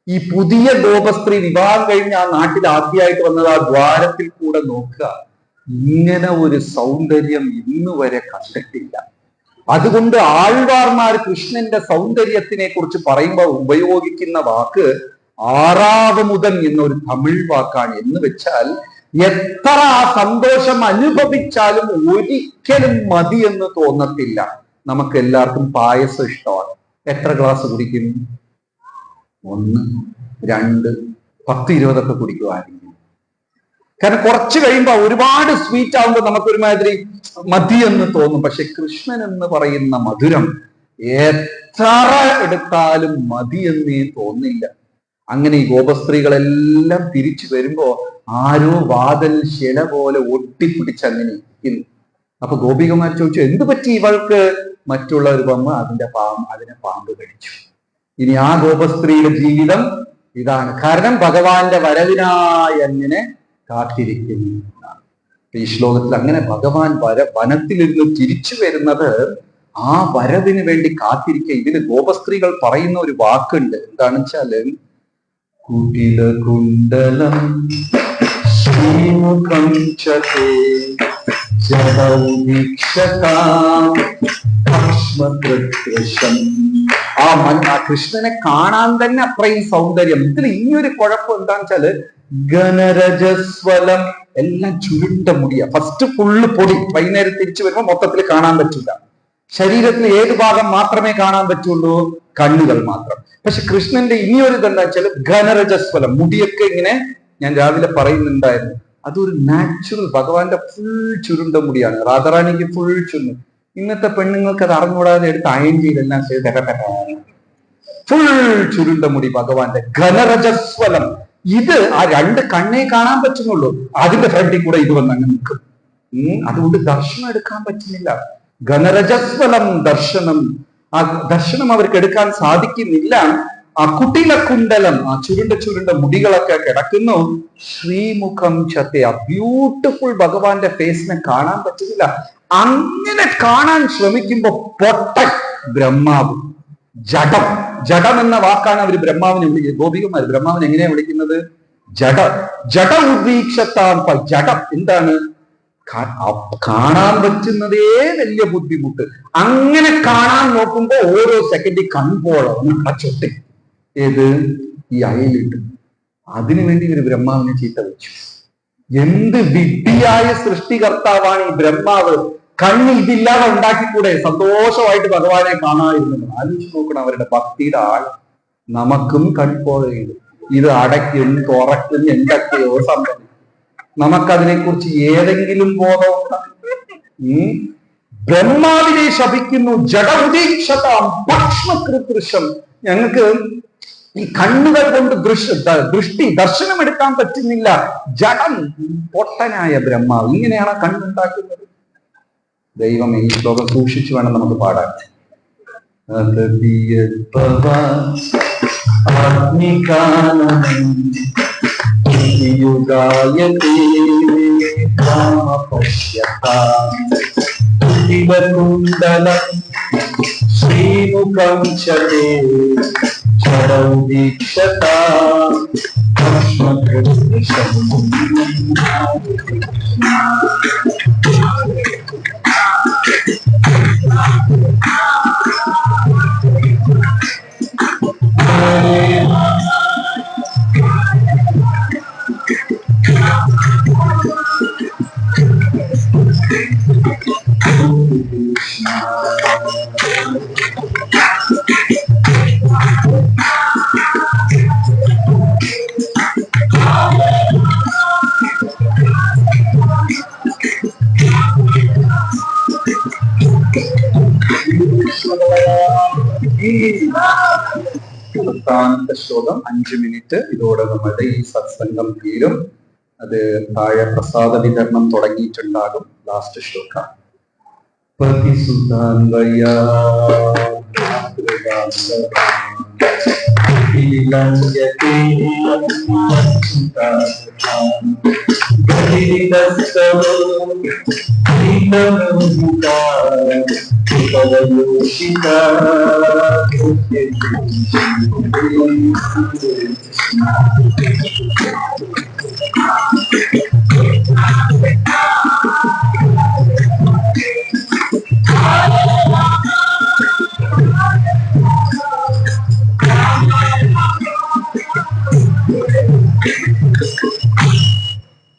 ഈ പുതിയ ഗോപസ്ത്രീ വിവാഹം കഴിഞ്ഞ് ആ നാട്ടിൽ ആദ്യമായിട്ട് വന്നത് ആ ദ്വാരത്തിൽ കൂടെ നോക്കുക. ഇങ്ങനെ ഒരു സൗന്ദര്യം ഇന്ന് വരെ കണ്ടിട്ടില്ല. അതുകൊണ്ട് ആൾവാർമാർ കൃഷ്ണന്റെ സൗന്ദര്യത്തിനെ കുറിച്ച് പറയുമ്പോൾ ഉപയോഗിക്കുന്ന വാക്ക് ആറാവമുദൻ എന്നൊരു തമിഴ് വാക്കാണ്. എന്ന് വെച്ചാൽ എത്ര ആ സന്തോഷം അനുഭവിച്ചാലും ഒരിക്കലും മതി എന്ന് തോന്നത്തില്ല. നമുക്ക് എല്ലാവർക്കും പായസം ഇഷ്ടമാണ്. എത്ര ഗ്ലാസ് കുടിക്കും? 1, 2, 10, 20 കുടിക്കുവാണെങ്കിൽ. കാരണം കുറച്ച് കഴിയുമ്പോൾ ഒരുപാട് സ്വീറ്റ് ആകുമ്പോൾ നമുക്ക് ഒരുമാതിരി മതി എന്ന് തോന്നും. പക്ഷെ കൃഷ്ണൻ എന്ന് പറയുന്ന മധുരം എത്ര എടുത്താലും മതി എന്നേ തോന്നില്ല. അങ്ങനെ ഈ ഗോപസ്ത്രീകളെല്ലാം തിരിച്ചു വരുമ്പോ ആരോ വാതിൽ ശില പോലെ ഒട്ടിപ്പിടിച്ച് അങ്ങനെ ഇരിക്കുന്നു. അപ്പൊ ഗോപികമാർ ചോദിച്ചു, എന്ത് പറ്റി ഇവൾക്ക്? മറ്റുള്ളവർ വന്ന് അതിനെ പാമ്പ് കടിച്ചു. ഇനി ആ ഗോപസ്ത്രീയുടെ ജീവിതം ഇതാണ്. കാരണം ഭഗവാന്റെ വരവിനായി അങ്ങനെ കാത്തിരിക്കുന്നു. ഈ ശ്ലോകത്തിൽ അങ്ങനെ ഭഗവാൻ വനത്തിലിരുന്ന് തിരിച്ചു വരുന്നത് ആ വരവിന് വേണ്ടി കാത്തിരിക്കുക. ഇതിന് ഗോപസ്ത്രീകൾ പറയുന്ന ഒരു വാക്കുണ്ട്. എന്താണെന്ന് വെച്ചാല് കുടില കുണ്ടലം ശ്രീമുഖം ചതേ ആ കൃഷ്ണനെ കാണാൻ തന്നെ അത്രയും സൗന്ദര്യം. ഇതിൽ ഇനിയൊരു കുഴപ്പം എന്താന്ന് വെച്ചാല് ഘനരജസ്വലം, എല്ലാം ചുരുണ്ട മുടിയ. ഫസ്റ്റ് ഫുള്ള് പൊടി, വൈകുന്നേരം തിരിച്ചു വരുമ്പോ മൊത്തത്തിൽ കാണാൻ പറ്റില്ല. ശരീരത്തിൽ ഏത് ഭാഗം മാത്രമേ കാണാൻ പറ്റുള്ളൂ? കണ്ണുകൾ മാത്രം. പക്ഷെ കൃഷ്ണന്റെ ഇനിയൊരു ഇതെന്താ വെച്ചാൽ ഘനരജസ്വലം, മുടിയൊക്കെ ഇങ്ങനെ ഞാൻ രാവിലെ പറയുന്നുണ്ടായിരുന്നു. അതൊരു നാച്ചുറൽ, ഭഗവാന്റെ ഫുൾ ചുരുണ്ട മുടിയാണ്. രാധാറാണിക്ക് ഫുൾ ചുരുണ്ട്. ഇന്നത്തെ പെണ്ണുങ്ങൾക്ക് അത് അറിഞ്ഞുകൂടാതെ എടുത്ത് അയൺ ചെയ്തെല്ലാം ചെയ്ത് ഫുൾ ചുരുണ്ട മുടി ഭഗവാന്റെ ഘനരജസ്വലം. ഇത് ആ 2 കണ്ണേ കാണാൻ പറ്റുന്നുള്ളൂ. അതിന്റെ ഫ്രണ്ടിൽ കൂടെ ഇത് വന്ന് അങ്ങ് നിൽക്കും. അതുകൊണ്ട് ദർശനം എടുക്കാൻ പറ്റുന്നില്ല. ഘനരജസ്വലം ദർശനം, ആ ദർശനം അവർക്ക് എടുക്കാൻ സാധിക്കുന്നില്ല. ആ കുട്ടിലക്കുണ്ടലം, ആ ചുരുണ്ട മുടികളൊക്കെ കിടക്കുന്നു. ശ്രീമുഖം ചത്തെ, ആ ബ്യൂട്ടിഫുൾ ഭഗവാന്റെ ഫേസിനെ കാണാൻ പറ്റുന്നില്ല. അങ്ങനെ കാണാൻ ശ്രമിക്കുമ്പോ പൊട്ടൻ ബ്രഹ്മാവ്, ജഡം എന്ന വാക്കാണ് അവർ ബ്രഹ്മാവിനെ വിളിക്കുന്നത്. ഗോപികമാർ ബ്രഹ്മാവിനെ എങ്ങനെയാ വിളിക്കുന്നത്? ജഡ ഉദ്വീക്ഷത്താം. ജഡം എന്താണ്? കാണാൻ പറ്റുന്നതേ വലിയ ബുദ്ധിമുട്ട്. അങ്ങനെ കാണാൻ നോക്കുമ്പോ ഓരോ സെക്കൻഡിൽ കൺപോളം ചൊട്ടി ഏത് ഈ അയലിട്ട്. അതിനുവേണ്ടി ഇവര് ബ്രഹ്മാവിനെ ചീത്ത വെച്ചു. എന്ത് വിഡ്ഢിയായ സൃഷ്ടികർത്താവാണ് ഈ ബ്രഹ്മാവ്! കണ്ണ് ഇതില്ലാതെ ഉണ്ടാക്കിക്കൂടെ? സന്തോഷമായിട്ട് ഭഗവാനെ കാണാതിരുന്നത്. ആലോചിച്ച് നോക്കണം അവരുടെ ഭക്തിയുടെ ആൾ. നമുക്കും കൺപോളയുണ്ട്. ഇത് അടയ്ക്കും തുറക്കും എന്തൊക്കെയോ സംഭവം. നമുക്കതിനെ കുറിച്ച് ഏതെങ്കിലും ബോധമുണ്ടോ? ബ്രഹ്മാവിനെ ശപിക്കുന്നു. ജഡോദീക്ഷതാം ഭക്ഷ്മകൃതൃശം. ഞങ്ങൾക്ക് ഈ കണ്ണുകൾ കൊണ്ട് ദൃഷ്ടി ദർശനം എടുക്കാൻ പറ്റുന്നില്ല. ജഡം, പൊട്ടനായ ബ്രഹ്മാവ് ഇങ്ങനെയാണ് കണ്ണുണ്ടാക്കുന്നത്. ദൈവം ഈ ശ്ലോകം സൂക്ഷിച്ചു വേണം നമുക്ക് പാടാൻ. ശ്രീമുഖം ചതേ ചരൗദീക്ഷതാ അവസാനത്തെ ശ്ലോകം 5 മിനിറ്റ്. ഇതോടെ നമ്മുടെ ഈ സത്സംഗം തീരും. അത് താഴെ പ്രസാദ വിതരണം തുടങ്ങിയിട്ടുണ്ടാകും. ലാസ്റ്റ് ശ്ലോകം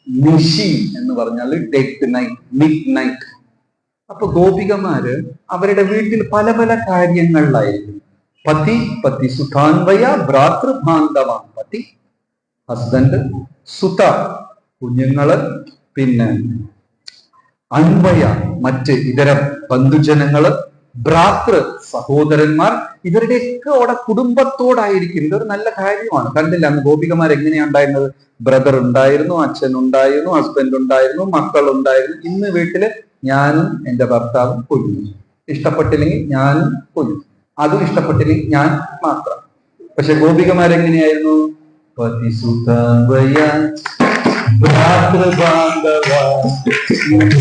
നിശി എന്ന് പറഞ്ഞാൽ ഡെഡ് നൈറ്റ്, മിഡ് നൈറ്റ്. അപ്പൊ ഗോപികമാര് അവരുടെ വീട്ടിൽ പല പല കാര്യങ്ങളിലായിരിക്കും. പതി സുതാൻവയ ഭ്രാതൃഭാന്തവ. പതി ഹസ്ബൻഡ്, സുത കുഞ്ഞുങ്ങള്, പിന്നെ അൻവയ മറ്റ് ഇതര ബന്ധുജനങ്ങള്, ഭ്രാതൃ സഹോദരന്മാർ, ഇവരുടെയൊക്കെ അവിടെ കുടുംബത്തോടായിരിക്കും. ഇതൊരു നല്ല കാര്യമാണ്. കണ്ടില്ല അന്ന് ഗോപികമാർ എങ്ങനെയാ ഉണ്ടായിരുന്നത്? ബ്രദർ ഉണ്ടായിരുന്നു, അച്ഛൻ ഉണ്ടായിരുന്നു, ഹസ്ബൻഡ് ഉണ്ടായിരുന്നു, മക്കൾ ഉണ്ടായിരുന്നു. ഇന്ന് വീട്ടില് ഞാനും എന്റെ ഭർത്താവും കൊല്ലുന്നു. ഇഷ്ടപ്പെട്ടില്ലെങ്കിൽ ഞാനും കൊല്ലുന്നു, അതും ഇഷ്ടപ്പെട്ടില്ലെങ്കിൽ ഞാൻ മാത്രം. പക്ഷെ ഗോപികമാരെങ്ങനെയായിരുന്നു?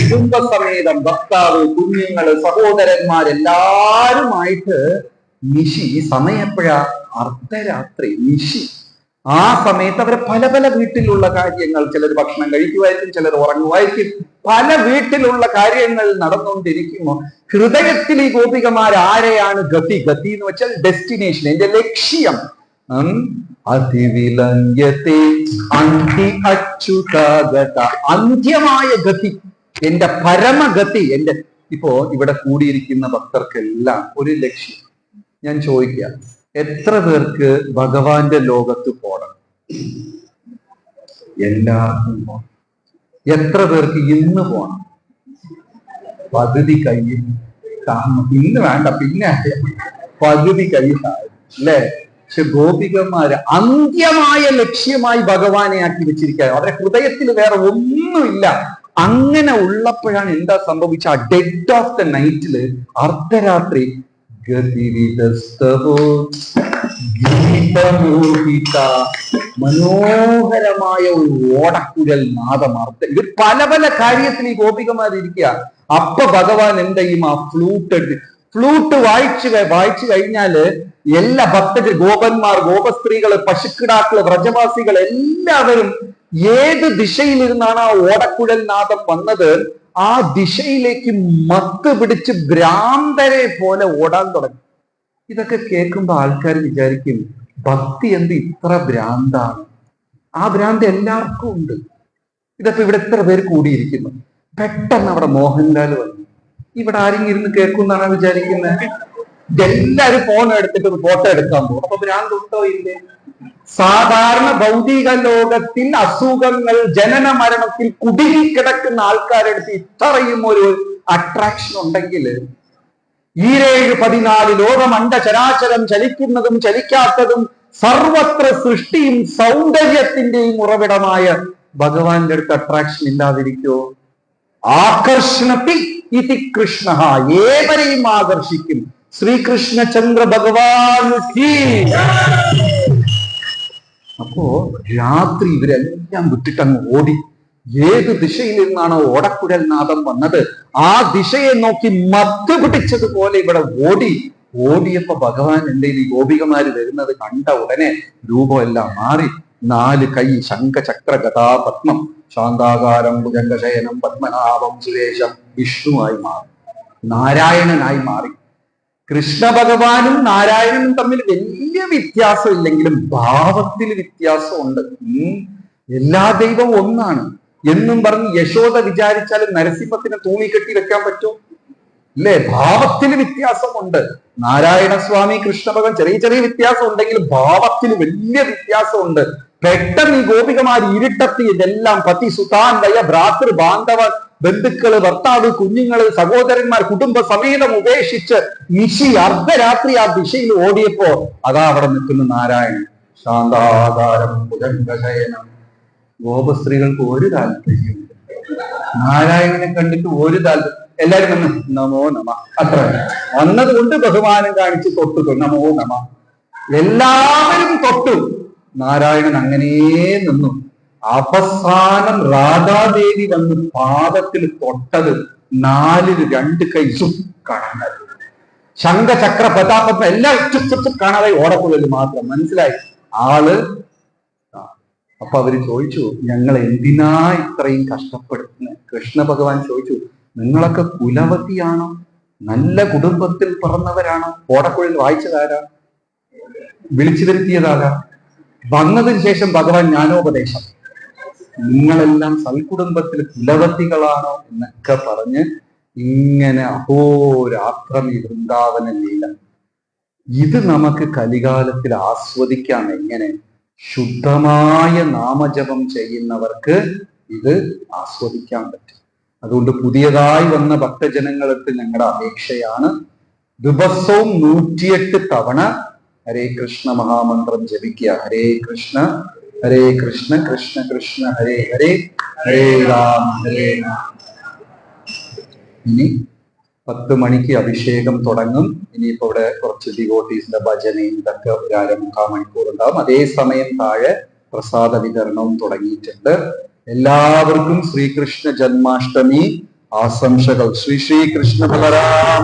കുടുംബസമേതം ഭർത്താവ്, കുഞ്ഞുങ്ങള്, സഹോദരന്മാരെല്ലാരുമായിട്ട് നിശി. ഈ സമയം എപ്പോഴാ? അർദ്ധരാത്രി, നിശി. ആ സമയത്ത് അവരെ പല പല വീട്ടിലുള്ള കാര്യങ്ങൾ, ചിലർ ഭക്ഷണം കഴിക്കുമായിരിക്കും, ചിലർ ഉറങ്ങുമായിരിക്കും, പല വീട്ടിലുള്ള കാര്യങ്ങൾ നടന്നുകൊണ്ടിരിക്കുമ്പോൾ ഹൃദയത്തിൽ ഈ ഗോപികമാർ ആരെയാണ് ഗതി? ഗതി എന്ന് വെച്ചാൽ ഡെസ്റ്റിനേഷൻ, എന്റെ ലക്ഷ്യം. അതിവിലംഘ്യത്തെ അന്തി അച്യുതാഗത, അന്ത്യമായ ഗതി, എന്റെ പരമഗതി. എന്റെ ഇപ്പോ ഇവിടെ കൂടിയിരിക്കുന്ന ഭക്തർക്കെല്ലാം ഒരു ലക്ഷ്യം. ഞാൻ ചോദിക്കാം, എത്ര പേർക്ക് ഭഗവാന്റെ ലോകത്ത് പോകണം? എല്ലാവർക്കും പോകണം. എത്ര പേർക്ക് ഇന്ന് പോകണം? പകുതി കയ്യിൽ. ഇന്ന് വേണ്ട, പിന്നെ പകുതി കയ്യിൽ അല്ലേ? പക്ഷെ ഗോപികമാര് അന്ത്യമായ ലക്ഷ്യമായി ഭഗവാനെ ആക്കി വെച്ചിരിക്കുക. അവരുടെ ഹൃദയത്തിൽ വേറെ ഒന്നുമില്ല. അങ്ങനെ ഉള്ളപ്പോഴാണ് എന്താ സംഭവിച്ച? ഡെഡ് ഓഫ് ദ നൈറ്റില്, അർദ്ധരാത്രി, മനോഹരമായ ഒരു ഓടക്കുഴൽ നാദം. ഇത് പല പല കാര്യത്തിൽ ഈ ഗോപികമാരിയ്ക്കുക. അപ്പൊ ഭഗവാൻ എന്താ ചെയ്യും? ആ ഫ്ലൂട്ട് വായിച്ചു കഴിഞ്ഞാല് എല്ലാ ഭക്തര്, ഗോപന്മാർ, ഗോപസ്ത്രീകള്, പശുക്കിടാക്കള്, വ്രജവാസികൾ എല്ലാവരും ഏത് ദിശയിലിരുന്നാണ് ആ ഓടക്കുഴൽ നാദം വന്നത്, ആ ദിശയിലേക്ക് മത്ത് പിടിച്ച് ഭ്രാന്തരെ പോലെ ഓടാൻ തുടങ്ങി. ഇതൊക്കെ കേൾക്കുമ്പോ ആൾക്കാർ വിചാരിക്കും, ഭക്തി എന്ത് ഇത്ര ഭ്രാന്താണ്? ആ ഭ്രാന്ത് എല്ലാവർക്കും ഉണ്ട്. ഇതൊക്കെ ഇവിടെ എത്ര പേര് കൂടിയിരിക്കുന്നു. പെട്ടെന്ന് അവിടെ മോഹൻലാൽ വന്നു. ഇവിടെ ആരെങ്കിലും ഇരുന്ന് കേൾക്കുന്നാണ് വിചാരിക്കുന്നത്? എല്ലാരും ഫോൺ എടുത്തിട്ട് ഫോട്ടോ എടുക്കാൻ പോകും. അപ്പൊ ഭ്രാന്ത് ഉണ്ടോ? ഇല്ലേ? സാധാരണ ഭൗതിക ലോകത്തിൽ അസുഖങ്ങൾ, ജനന മരണത്തിൽ കുടുങ്ങിക്കിടക്കുന്ന ആൾക്കാരെടുത്ത് ഇത്രയും ഒരു അട്രാക്ഷൻ ഉണ്ടെങ്കിൽ, 14 ലോകം അണ്ടചരാചരം, ചലിക്കുന്നതും ചലിക്കാത്തതും സർവത്ര സൃഷ്ടിയും സൗന്ദര്യത്തിന്റെയും ഉറവിടമായ ഭഗവാന്റെ അടുത്ത് അട്രാക്ഷൻ ഇല്ലാതിരിക്കോ? ആകർഷണത്തി ഇതി കൃഷ്ണ, ഏവരെയും ആകർഷിക്കും. ശ്രീകൃഷ്ണചന്ദ്ര ഭഗവാൻ. അപ്പോ രാത്രി ഇവരെല്ലാം വിട്ടിട്ടങ്ങ് ഓടി. ഏത് ദിശയിൽ നിന്നാണോ ഓടക്കുഴൽ നാദം വന്നത്, ആ ദിശയെ നോക്കി മത്ത് പിടിച്ചതുപോലെ ഇവിടെ ഓടിയപ്പോ ഭഗവാൻ എന്റെ ഈ ഗോപികമാര് വരുന്നത് കണ്ട ഉടനെ രൂപമെല്ലാം മാറി. 4 കൈ, ശംഖ ചക്ര ഗദാ പത്മം, ശാന്താകാരം ഭുജംഗശയനം പത്മനാഭം സുരേശം, വിഷ്ണുവായി മാറി, നാരായണനായി മാറി. കൃഷ്ണ ഭഗവാനും നാരായണനും തമ്മിൽ വലിയ വ്യത്യാസം ഇല്ലെങ്കിലും ഭാവത്തിൽ വ്യത്യാസമുണ്ട്. എല്ലാ ദൈവവും ഒന്നാണ് എന്നും പറഞ്ഞ് യശോദ വിചാരിച്ചാലും നരസിംഹത്തിനെ തൂങ്ങിക്കെട്ടി വെക്കാൻ പറ്റും? ഇല്ലേ? ഭാവത്തിന് വ്യത്യാസമുണ്ട്. നാരായണ സ്വാമി, കൃഷ്ണ ഭഗവാൻ ചെറിയ ചെറിയ വ്യത്യാസം ഉണ്ടെങ്കിലും ഭാവത്തിന് വലിയ വ്യത്യാസമുണ്ട്. പെട്ടെന്ന് ഈ ഗോപികമാർ ഇരുട്ടത്തി ഇതെല്ലാം പതി സുതാൻവയ ഭ്രാതൃ ബാന്ധവ, ബന്ധുക്കള്, ഭർത്താവ്, കുഞ്ഞുങ്ങള്, സഹോദരന്മാർ, കുടുംബ സമേതം ഉപേക്ഷിച്ച് നിശി അർദ്ധരാത്രി ആ ദിശയിൽ ഓടിയപ്പോ അതാ അവിടെ നിൽക്കുന്ന നാരായണൻ, ശാന്താകാരം ഭുജംഗശയനം. ഗോപസ്ത്രീകൾക്ക് ഒരു താല്പര്യം, നാരായണനെ കണ്ടിട്ട് ഒരു താല്പര്യം. എല്ലാരും വന്ന് നമോ നമ, അത്ര വന്നത് കൊണ്ട് ബഹുമാനം കാണിച്ച് തൊട്ടു, നമോ നമ. എല്ലാവരും തൊട്ടു. നാരായണൻ അങ്ങനെ നിന്നു. അവസാനം രാധാദേവി വന്ന് പാദത്തിൽ തൊട്ടത് 4 2 കൈ കാണാൻ. ശംഖ ചക്ര പ്രതാപം എല്ലാം കാണാതെ ഓടക്കുഴൽ മാത്രം. മനസ്സിലായി ആള്. അപ്പൊ അവര് ചോദിച്ചു, ഞങ്ങൾ എന്തിനാ ഇത്രയും കഷ്ടപ്പെടുത്തുന്നത്? കൃഷ്ണ ഭഗവാൻ ചോദിച്ചു, നിങ്ങളൊക്കെ കുലവതിയാണോ? നല്ല കുടുംബത്തിൽ പിറന്നവരാണോ? ഓടക്കുഴൽ വായിച്ചതാരാ? വിളിച്ചു വരുത്തിയതാരാ? വന്നതിന് ശേഷം ഭഗവാൻ ജ്ഞാനോപദേശം, നിങ്ങളെല്ലാം സൽകുടുംബത്തിൽ കുലവത്തികളാണോ എന്നൊക്കെ പറഞ്ഞ് ഇങ്ങനെ അഹോരാത്രം ഈ വൃന്ദാവന ലീല. ഇത് നമുക്ക് കലികാലത്തിൽ ആസ്വദിക്കാം. എങ്ങനെ? ശുദ്ധമായ നാമജപം ചെയ്യുന്നവർക്ക് ഇത് ആസ്വദിക്കാൻ പറ്റും. അതുകൊണ്ട് പുതിയതായി വന്ന ഭക്തജനങ്ങൾക്ക് ഞങ്ങളുടെ അപേക്ഷയാണ്, ദിവസവും 108 തവണ ഹരേ കൃഷ്ണ മഹാമന്ത്രം ജപിക്കുക. ഹരേ കൃഷ്ണ കൃഷ്ണ കൃഷ്ണ ഹരേ ഹരേ, ഹരേ രാമ ഹരേ രാമ. ഇനി 10 മണിക്ക് അഭിഷേകം തുടങ്ങും. ഇനിയിപ്പോ ഇവിടെ കുറച്ച് ഡിവോട്ടീസിന്റെ ഭജനയും ഇതൊക്കെ ഒരു 1/4 മണിക്കൂർ ഉണ്ടാവും. അതേസമയം താഴെ പ്രസാദ വിതരണവും തുടങ്ങിയിട്ടുണ്ട്. എല്ലാവർക്കും ശ്രീകൃഷ്ണ ജന്മാഷ്ടമി ആശംസകൾ. Sreekrishna Balaram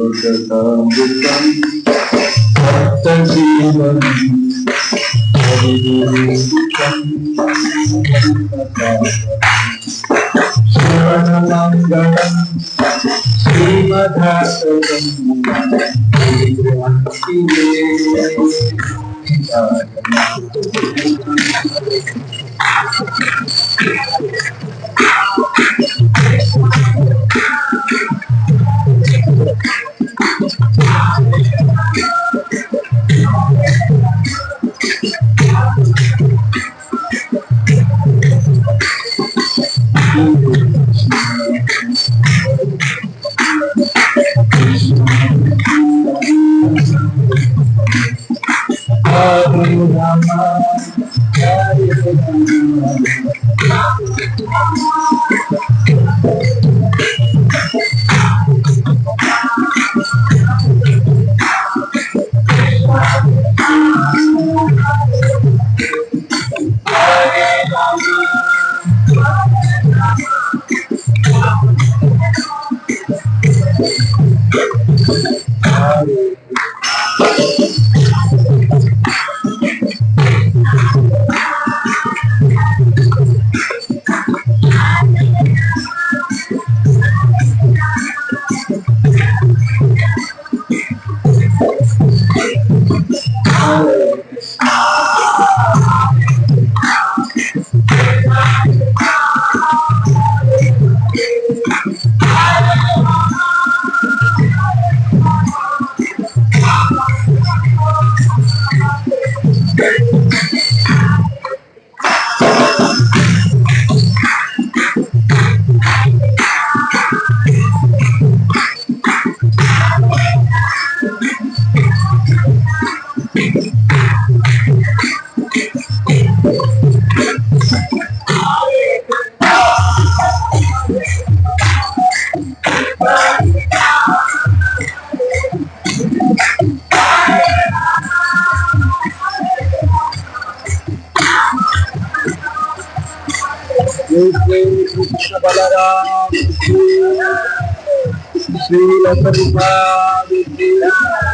ശ്രീമംഗളം Srimad Bhagavatam Krishna Balaram Srila Prabhupada